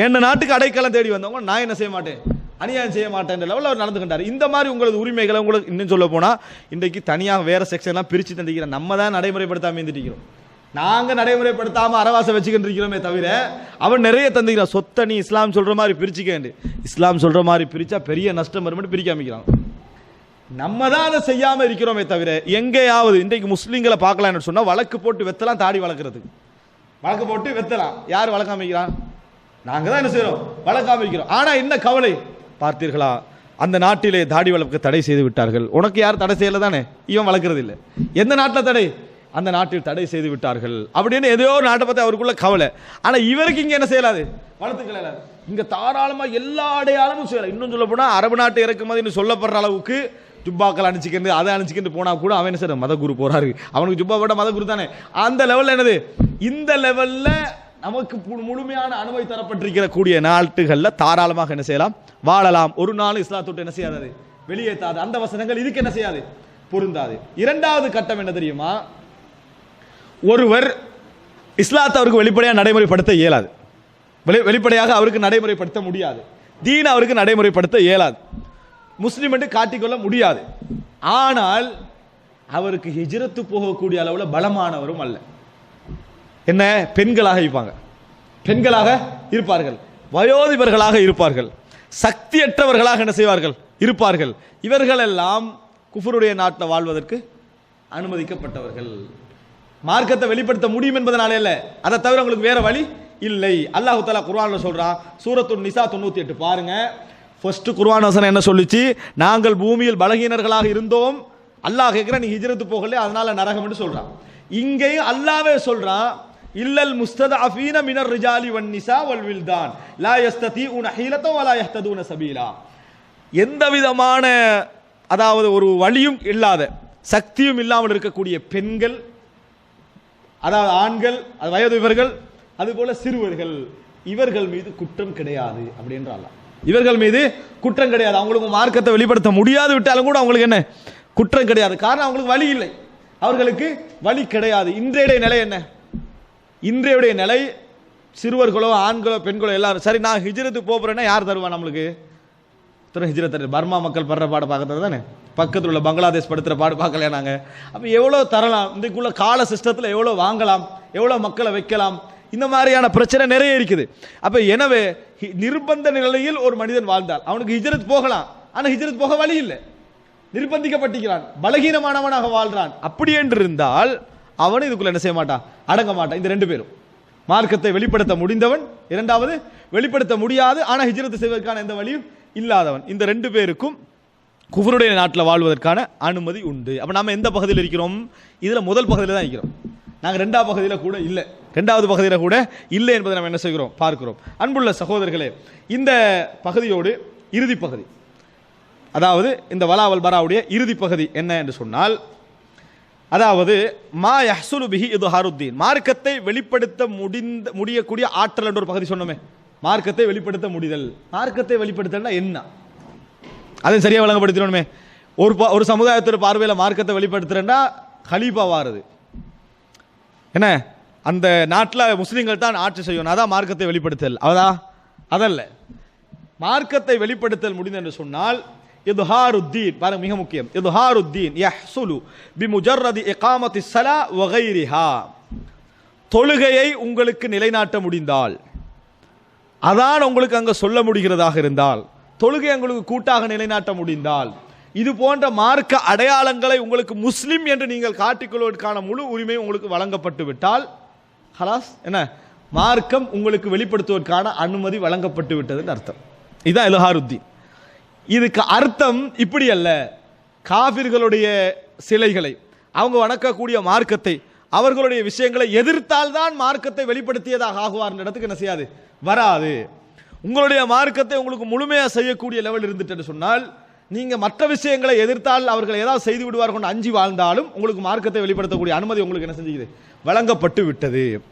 என் நாட்டுக்கு அடைக்கலம் தேடி வந்தவங்க நான் என்ன செய்ய மாட்டேன், அநியாயம் செய்ய மாட்டேன் லெவலில் அவர் நடந்துக்கிட்டார். இந்த மாதிரி உங்களது உரிமைகளை உங்களுக்கு இன்னும் சொல்ல போனா இன்றைக்கு தனியாக வேற செக்ஷன்லாம் பிரித்து தந்திக்கிறோம். நம்ம தான் நடைமுறைப்படுத்தாமல் இருந்துட்டிக்கிறோம். நாங்கள் நடைமுறைப்படுத்தாமல் அறவாசம் வச்சுக்கிட்டு இருக்கிறோமே தவிர அவன் நிறைய தந்திக்கிறான். சொத்தை நீ இஸ்லாம் சொல்ற மாதிரி பிரிச்சுக்கேண்டு, இஸ்லாம் சொல்ற மாதிரி பிரிச்சா பெரிய நஷ்டம் வரும்னு பிரிக்க அமைக்கிறான். நம்ம தான் அதை செய்யாமல் இருக்கிறோமே தவிர எங்கேயாவது இன்றைக்கு முஸ்லீம்களை பார்க்கலாம்னு சொன்னால் வழக்கு போட்டு வெத்தலாம், தாடி வளர்க்குறதுக்கு வழக்கு போட்டு வெத்தலாம். யார் வழக்காம வைக்கிறான்? நாங்கள் தான் என்ன செய்கிறோம், வழக்காம வைக்கிறோம். ஆனால் என்ன கவலை பார்த்தீர்களா, அந்த நாட்டிலே தாடி வளர்க்க தடை செய்து விட்டார்கள். உனக்கு யார் தடை செய்யல தானே, இவன் வளர்க்கறது இல்லை. எந்த நாட்டில் தடை, அந்த நாட்டில் தடை செய்து விட்டார்கள் அப்படின்னு ஏதோ ஒரு நாட்டை பற்றி அவருக்குள்ள கவலை. ஆனால் இவருக்கு இங்கே என்ன செய்யலாது, வளர்த்துக்கல. இங்கே தாராளமாக எல்லா அடையாளமும் செய்யலாம். இன்னும் சொல்ல போனால் அரபு நாட்டு இறக்குமதினு சொல்லப்படுற அளவுக்கு ஜுப்பாக்கள் அணிச்சிக்கிட்டு அதை அணிச்சிக்கிட்டு போனா கூட அவன் என்ன சார் மதகுரு போறாரு, அவனுக்கு ஜுப்பா போட்ட மதகுரு தானே. அந்த லெவலில் என்னது, இந்த லெவலில் நமக்கு முழுமையான அனுமதி தரப்பட்டிருக்கிற கூடிய நாட்டுகளில் தாராளமாக என்ன செய்யலாம், வாழலாம். ஒரு நாள் இஸ்லாத்தோட்டு என்ன செய்யாது, வெளியேற்றாது. அந்த வசனங்கள் இதுக்கு என்ன செய்யாது, பொருந்தாது. இரண்டாவது கட்டம் என்ன தெரியுமா, ஒருவர் இஸ்லாத்தை அவருக்கு வெளிப்படையாக நடைமுறைப்படுத்த இயலாது, வெளிப்படையாக அவருக்கு நடைமுறைப்படுத்த முடியாது, தீன் அவருக்கு நடைமுறைப்படுத்த இயலாது, முஸ்லிம் என்று காட்டிக்கொள்ள முடியாது. ஆனால் அவருக்கு ஹிஜ்ரத்து போகக்கூடிய அளவில் பலமானவரும் அல்ல. என்ன, பெண்களாக இருப்பாங்க, பெண்களாக இருப்பார்கள், வயோதிபர்களாக இருப்பார்கள், சக்தியற்றவர்களாக என்ன செய்வார்கள், இருப்பார்கள். இவர்கள் எல்லாம் குஃபருடைய நாட்டில் வாழ்வதற்கு அனுமதிக்கப்பட்டவர்கள். மார்க்கத்தை வெளிப்படுத்த முடியும் என்பதனாலே அல்ல, அதை தவிர உங்களுக்கு வேற வழி இல்லை. அல்லாஹ் தஆலா குர்ஆன்ல சொல்றான், சூரத்துன் நிசா 98 பாருங்க. ஃபர்ஸ்ட் குர்ஆன் வசனம் என்ன சொல்லிச்சு, நாங்கள் பூமியில் பலகீனர்களாக இருந்தோம், அல்லாஹ் கேட்கிறான் நீ ஹிஜ்ரத்து போகல அதனால நரகம் என்று சொல்றான். இங்கேயும் அல்லாஹ்வே சொல்றான், இல்லல் முஸ்ததஅஃபீன மினர் ரிஜாலி வன் நிசா வல் வில்தான் லா யஸ்ததீஉன ஹீலத வலா யஹ்ததூன சபீலா. எந்த விதமான அதாவது ஒரு வழியும் இல்லாத, சக்தியும் இல்லாமல் இருக்கக்கூடிய பெண்கள், அதாவது ஆண்கள், வயோதிபர்கள், அதுபோல சிறுவர்கள், இவர்கள் மீது குற்றம் கிடையாது அப்படின்றாங்க. இவர்கள் மீது குற்றம் கிடையாது. அவங்களுக்கு மார்க்கத்தை வெளிப்படுத்த முடியாது விட்டாலும் கூட அவங்களுக்கு என்ன குற்றம் கிடையாது. காரணம் அவங்களுக்கு வழி இல்லை, அவர்களுக்கு வழி கிடையாது. இன்றைய நிலை என்ன, இன்றைய நிலை சிறுவர்களோ ஆண்களோ பெண்களோ எல்லாரும் சரி நான் ஹிஜ்ரத்து போகிறேன்னா யார் தருவா நம்மளுக்கு, ஹிஜ்ரத் தரு, பர்மா மக்கள் படுற பாடு பார்க்கறது தானே, பக்கத்தில் உள்ள பங்களாதேஷ் படுத்துகிற பாடு பார்க்கலையா நாங்கள். அப்போ எவ்வளோ தரலாம், இன்றைக்குள்ள கால சிஸ்டத்தில் எவ்வளோ வாங்கலாம், எவ்வளோ மக்களை வைக்கலாம், இந்த மாதிரியான பிரச்சனை நிறைய இருக்குது. அப்போ எனவே நிர்பந்த நிலையில் ஒரு மனிதன் வாழ்ந்தால் அவனுக்கு ஹிஜ்ரத் போகலாம், ஆனால் ஹிஜ்ரத் போக வழி இல்லை, நிர்பந்திக்கப்பட்டிருக்கிறான், பலகீனமானவனாக வாழ்றான். அப்படி என்று இருந்தால் அவன் இதுக்குள்ள என்ன செய்ய மாட்டான், அடங்க மாட்டான். இந்த ரெண்டு பேரும் மார்க்கத்தை வெளிப்படுத்த முடிந்தவன், இரண்டாவது வெளிப்படுத்த முடியாது ஆனால் ஹிஜ்ரத் செய்வதற்கான எந்த வழியும் இல்லாதவன், இந்த ரெண்டு பேருக்கும் குஃபருடைய நாட்டில் வாழ்வதற்கான அனுமதி உண்டு. அப்போ நம்ம எந்த பகுதியில் இருக்கிறோம், இதில் முதல் பகுதியில் தான் இருக்கிறோம். நாங்கள் ரெண்டாவது பகுதியில் கூட இல்லை, ரெண்டாவது பகுதியில் கூட இல்லை என்பதை நம்ம என்ன செய்கிறோம் பார்க்கிறோம். அன்புள்ள சகோதரர்களே, இந்த பகுதியோடு இறுதி பகுதி, அதாவது இந்த வலாவல் பராவுடைய இறுதி பகுதி என்ன என்று சொன்னால், அதாவது மா யஹ்சுலு பிஹி இத்ஹாருத்தீன், மார்க்கத்தை வெளிப்படுத்த முடியக்கூடிய ஆற்றல் என்ற ஒரு பகுதி சொன்னோமே. மார்க்கத்தை வெளிப்படுத்த முடிதல், மார்க்கத்தை வெளிப்படுத்தல்னா என்ன, அதை சரியாக வழங்கப்படுத்தணுமே. ஒரு சமுதாயத்தோட பார்வையில் மார்க்கத்தை வெளிப்படுத்துறேன்னா ஹலீஃபா வாருது என்ன, அந்த நாட்டில் முஸ்லீம்கள் தான் ஆட்சி செய்யணும், அதான் மார்க்கத்தை வெளிப்படுத்தல். அதல்ல, மார்க்கத்தை வெளிப்படுத்தல் முடிந்தது என்று சொன்னால் இத்ஹாருத்தீன், பாருங்க மிக முக்கியம், இத்ஹாருத்தீன் யஹ்சுலு பிமுஜர்ரதி இகாமத்தி ஸலா வ கைரிஹா, தொழுகையை உங்களுக்கு நிலைநாட்ட முடிந்தால், அதான் உங்களுக்கு அங்கே சொல்ல முடிகிறதாக இருந்தால், தொழுகை உங்களுக்கு கூட்டாக நிலைநாட்ட முடிந்தால், இது போன்ற மார்க்க அடையாளங்களை உங்களுக்கு முஸ்லிம் என்று நீங்கள் காட்டிக்கொள்வதற்கான முழு உரிமை உங்களுக்கு வழங்கப்பட்டு விட்டால் ஹலாஸ், என்ன மார்க்கம் உங்களுக்கு வெளிப்படுத்துவதற்கான அனுமதி வழங்கப்பட்டு விட்டதுன்னு அர்த்தம். இதுதான் இத்ஹாருத்தீன். இதுக்கு அர்த்தம் இப்படி அல்ல, காபிர்களுடைய சிலைகளை, அவங்க வணக்கக்கூடிய மார்க்கத்தை, அவர்களுடைய விஷயங்களை எதிர்த்தால்தான் மார்க்கத்தை வெளிப்படுத்தியதாக ஆகுவார் இடத்துக்கு என்ன செய்யாது, வராது. உங்களுடைய மார்க்கத்தை உங்களுக்கு முழுமையாக செய்யக்கூடிய லெவல் இருந்துட்டு சொன்னால், நீங்க மற்ற விஷயங்களை எதிர்த்தால் அவர்கள் ஏதாவது செய்து விடுவார் கொண்டு அஞ்சி வாழ்ந்தாலும் உங்களுக்கு மார்க்கத்தை வெளிப்படுத்தக்கூடிய அனுமதி உங்களுக்கு என்ன செஞ்சது, வழங்கப்பட்டு விட்டது.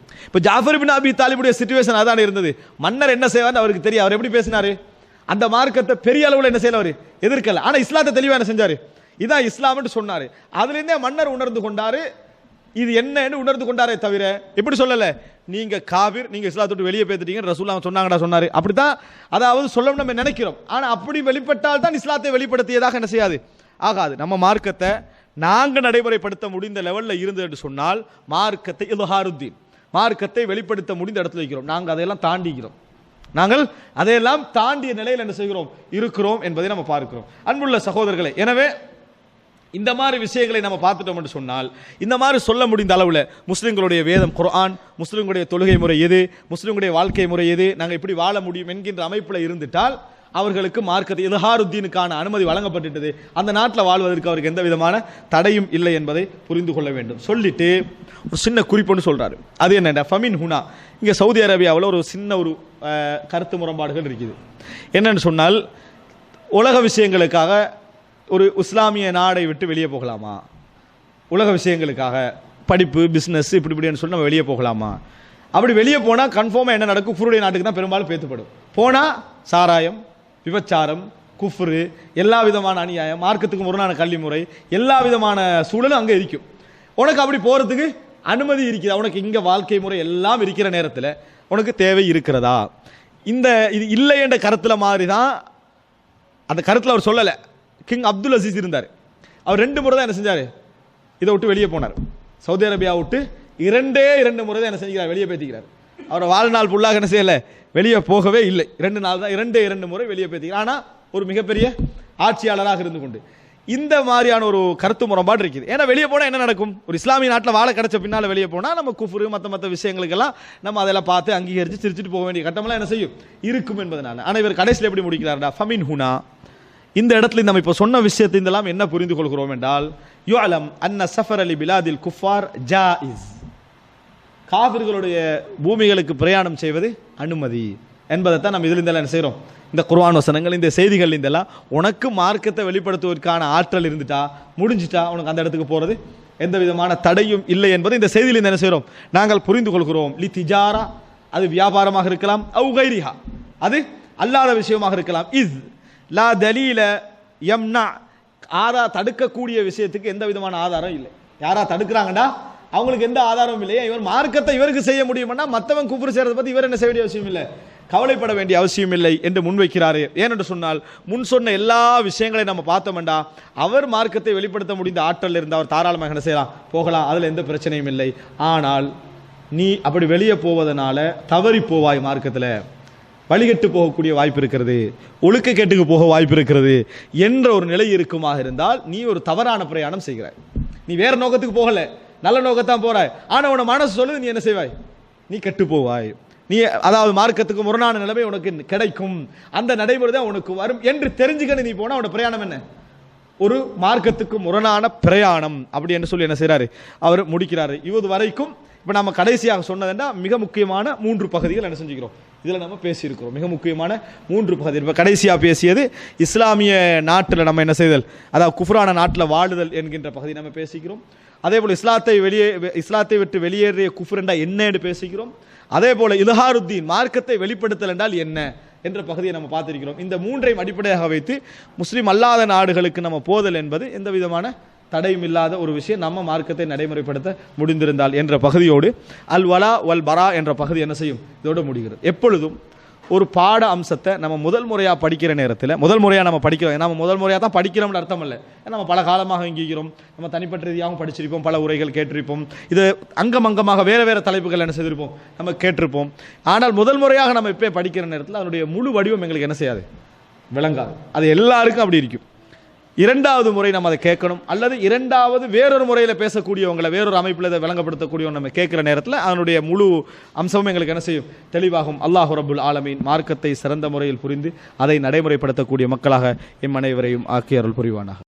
இப்போ ஜாஃபர் பின் அபி தாலிபுடைய சிச்சுவேஷன் அதான் இருந்தது. மன்னர் என்ன செய்வார்னு அவருக்கு தெரியும், அவர் எப்படி பேசினாரு, அந்த மார்க்கத்தை பெரிய அளவில் என்ன செய்யல, அவர் எதிர்க்கல, ஆனால் இஸ்லாத்தை தெளிவாக என்ன செஞ்சாரு, இதான் இஸ்லாம்னு சொன்னாரு. அதுலேருந்தே மன்னர் உணர்ந்து கொண்டாரு, இது என்னன்னு உணர்ந்து கொண்டாரே தவிர எப்படி சொல்லல நீங்க காபிர், நீங்க இஸ்லாத்தை விட்டு வெளியே பேத்துட்டீங்க ரசூலுல்லாஹ் சொன்னாங்கடா சொன்னாரு. அப்படித்தான் அதாவது சொல்ல நம்ம நினைக்கிறோம். ஆனா அப்படி வெளிப்பட்டால் தான் இஸ்லாத்தை வெளிப்படுத்தியதாக என்ன செய்யாது, ஆகாது. நம்ம மார்க்கத்தை நாங்கள் நடைமுறைப்படுத்த முடிந்த லெவலில் இருந்து என்று சொன்னால் மார்க்கத்தை இல்ஹாருத்தீன், மார்க்கத்தை வெளிப்படுத்த முடிந்த இடத்துல இருக்கிறோம். நாங்கள் அதையெல்லாம் தாண்டிக்கிறோம். நாங்கள் அதையெல்லாம் தாண்டிய நிலையில் என்ன செய்கிறோம், இருக்கிறோம் என்பதை நம்ம பார்க்கிறோம். அன்புள்ள சகோதரர்களே, எனவே இந்த மாதிரி விஷயங்களை நம்ம பார்த்துட்டோம் என்று சொன்னால் இந்த மாதிரி சொல்ல முடிந்த அளவில் முஸ்லிம்களுடைய வேதம் குர்ஆன், முஸ்லிம்களுடைய தொழுகை முறை எது, முஸ்லிம்களுடைய வாழ்க்கை முறை எது, நாங்கள் இப்படி வாழ முடியும் என்கின்ற அமைப்பில் இருந்துட்டால் அவர்களுக்கு மார்க்கத்தை இல்ஹாருத்தீனுக்கான அனுமதி வழங்கப்பட்டுட்டது. அந்த நாட்டில் வாழ்வதற்கு அவருக்கு எந்த விதமான தடையும் இல்லை என்பதை புரிந்து கொள்ள வேண்டும். சொல்லிட்டு ஒரு சின்ன குறிப்புன்னு சொல்றாரு. அது என்னென்ன ஃபமின் ஹுனா, இங்கே சவுதி அரேபியாவில் ஒரு சின்ன ஒரு கருத்து முரண்பாடுகள் இருக்குது. என்னன்னு சொன்னால் உலக விஷயங்களுக்காக ஒரு இஸ்லாமிய நாடை விட்டு வெளியே போகலாமா, உலக விஷயங்களுக்காக படிப்பு பிஸ்னஸ் இப்படி இப்படின்னு சொல்லி நம்ம வெளியே போகலாமா? அப்படி வெளியே போனால் கன்ஃபார்மாக என்ன நடக்கும், குஃப்ருடைய நாட்டுக்கு தான் பெரும்பாலும் பேத்துப்படும். போனால் சாராயம், விபச்சாரம், குஃப்ரு, எல்லா விதமான அநியாயம், மார்க்கத்துக்கு முரணான கல்வி முறை, எல்லா விதமான சூழலும் அங்கே இருக்கும். உனக்கு அப்படி போகிறதுக்கு அனுமதி இருக்குதா? உனக்கு இங்கே வாழ்க்கை முறை எல்லாம் இருக்கிற நேரத்தில் உனக்கு தேவை இருக்கிறதா? இந்த இது இல்லை என்ற கருத்தில் மாதிரி தான், அந்த கருத்தில் அவர் சொல்லலை. கிங் அப்துல் அசீஸ் இருந்தார், அவர் 2 முறை தான் என்ன செஞ்சார், இதை விட்டு வெளியே போனார். சவுதி அரேபியா விட்டு 2 முறை தான் என்ன செஞ்சுக்கிறார், வெளியே பேத்திக்கிறார். அவரை வாழ்நாள் ஃபுல்லாக என்ன செய்யலை, வெளியே போகவே இல்லை. 2 நாள் தான் 2 முறை வெளியே பேத்திக்கிறார். ஆனால் ஒரு மிகப்பெரிய ஆட்சியாளராக இருந்து கொண்டு இந்த மாதிரியான ஒரு கருத்து முரண்பாடு இருக்குது. ஏன்னா வெளியே போனால் என்ன நடக்கும், ஒரு இஸ்லாமிய நாட்டில் வாழ கிடைச்ச பின்னால் வெளியே போனால் நம்ம குஃப்ரு மற்ற விஷயங்களுக்கெல்லாம் நம்ம அதெல்லாம் பார்த்து அங்கீகரித்து சிரிச்சுட்டு போக வேண்டிய கட்டமெல்லாம் என்ன செய்யும் இருக்கும் என்பதனால. ஆனால் இவர் கடைசியில் எப்படி முடிக்கிறார்டா, ஃபமின் ஹுனா, இந்த இடத்துல நம்ம இப்போ சொன்ன விஷயத்தை இதெல்லாம் என்ன புரிந்து கொள்கிறோம் என்றால் யுஅலம் அன்ன சஃபர் அலி பிலாதில் குஃபார் ஜாயிஸ், காபிர்களுடைய பூமிகளுக்கு பிரயாணம் செய்வது அனுமதி என்பதைத்தான் நம்ம இதில் என்ன செய்கிறோம். இந்த குர்ஆன் வசனங்கள், இந்த செய்திகள் இதெல்லாம் உனக்கு மார்க்கத்தை வெளிப்படுத்துவதற்கான ஆற்றல் இருந்துட்டா முடிஞ்சிட்டா உனக்கு அந்த இடத்துக்கு போகிறது எந்த விதமான தடையும் இல்லை என்பதை இந்த செய்தியில் என்ன செய்கிறோம், நாங்கள் புரிந்து கொள்கிறோம். லி திஜாரா, அது வியாபாரமாக இருக்கலாம், அவு கைரிஹா, அது அல்லாத விஷயமாக இருக்கலாம். இஸ் லா தலீல யம்னா, தடுக்கக்கூடிய விஷயத்துக்கு எந்த விதமான ஆதாரம் இல்லை. யாரா தடுக்கிறாங்கடா அவங்களுக்கு எந்த ஆதாரமும் இல்லையா, இவர் மார்க்கத்தை இவருக்கு செய்ய முடியும்னா மற்றவன் குஃப்ர் செய்யறதை பற்றி இவர் என்ன செய்ய வேண்டிய அவசியம் இல்லை, கவலைப்பட வேண்டிய அவசியம் இல்லை என்று முன்வைக்கிறாரு. ஏனென்று சொன்னால் முன் சொன்ன எல்லா விஷயங்களையும் நம்ம பார்த்தோம்டா அவர் மார்க்கத்தை வெளிப்படுத்த முடிந்த ஆற்றல் இருந்து அவர் தாராளமாக என்ன செய்யலாம், போகலாம், அதில் எந்த பிரச்சனையும் இல்லை. ஆனால் நீ அப்படி வெளியே போவதனால தவறி போவாய், மார்க்கத்தில் வழிகட்டு போகக்கூடிய வாய்ப்பு இருக்கிறது, ஒழுக்க கேட்டுக்கு போக வாய்ப்பு இருக்கிறது என்ற ஒரு நிலை இருக்குமாக இருந்தால் நீ ஒரு தவறான பிரயாணம் செய்கிறாய். நீ வேற நோக்கத்துக்கு போகல, நல்ல நோக்கத்தான் போறாய். ஆனால் உன மனசு சொல்லுது நீ என்ன செய்வாய், நீ கெட்டு போவாய். நீ அதாவது மார்க்கத்துக்கு முரணான நிலைமை உனக்கு கிடைக்கும், அந்த நடைமுறை தான் உனக்கு வரும் என்று தெரிஞ்சுக்கணும். நீ போனா உன பிரயாணம் என்ன, ஒரு மார்க்கத்துக்கு முரணான பிரயாணம் அப்படி என்று சொல்லி என்ன செய்யறாரு, அவர் முடிக்கிறாரு. இது வரைக்கும் இப்போ நம்ம கடைசியாக சொன்னதுன்னா மிக முக்கியமான 3 பகுதிகள் என்ன செஞ்சுக்கிறோம், இதில் நம்ம பேசியிருக்கிறோம். மிக முக்கியமான 3 பகுதி. இப்போ கடைசியாக பேசியது இஸ்லாமிய நாட்டில் நம்ம என்ன செய்தல், அதாவது குஃப்ரான நாட்டில் வாழுதல் என்கின்ற பகுதி நம்ம பேசிக்கிறோம். அதே போல் இஸ்லாத்தை விட்டு வெளியேறிய குஃப்ர் என்றால் என்ன என்று பேசிக்கிறோம். அதே போல இல்ஹாருத்தீன், மார்க்கத்தை வெளிப்படுத்தல் என்றால் என்ன என்ற பகுதியை நம்ம பார்த்திருக்கிறோம். இந்த 3ஐயும் அடிப்படையாக வைத்து முஸ்லீம் அல்லாத நாடுகளுக்கு நம்ம போதல் என்பது எந்த விதமான தடையும் இல்லாத ஒரு விஷயம், நம்ம மார்க்கத்தை நடைமுறைப்படுத்த முடிந்திருந்தால் என்ற பகுதியோடு அல் வலா வல் பரா என்ற பகுதி என்ன செய்யும், இதோடு முடிகிறது. எப்பொழுதும் ஒரு பாட அம்சத்தை நம்ம முதல் முறையாக படிக்கிற நேரத்தில், முதல் முறையாக நம்ம படிக்கிறோம், நம்ம முதல் முறையாக தான் படிக்கிறோம்னு அர்த்தம் இல்லை, நம்ம பல காலமாக இங்கிக்கிறோம், நம்ம தனிப்பட்ட ரீதியாகவும் படிச்சிருப்போம், பல உரைகள் கேட்டிருப்போம், இது அங்கமாக வேறு தலைப்புகள் என்ன செய்திருப்போம், நம்ம கேட்டிருப்போம். ஆனால் முதல் முறையாக நம்ம இப்போ படிக்கிற நேரத்தில் அதனுடைய முழு வடிவம் எங்களுக்கு என்ன செய்யாது, விளங்காது. அது எல்லாருக்கும் அப்படி இருக்கும். 2வது முறை நம்ம அதை கேட்கணும், அல்லது 2வது வேறொரு முறையில் பேசக்கூடியவங்களை, வேறொரு அமைப்பில் இதை விளங்கப்படுத்தக்கூடியவங்க நம்ம கேட்குற நேரத்தில் அதனுடைய முழு அம்சமும் எங்களுக்கு என்ன செய்யும், தெளிவாகும். அல்லாஹ் ரப்புல் ஆலமீன் மார்க்கத்தை சிறந்த முறையில் புரிந்து அதை நடைமுறைப்படுத்தக்கூடிய மக்களாக எம் அனைவரையும் ஆக்கி அருள் புரிவானாக.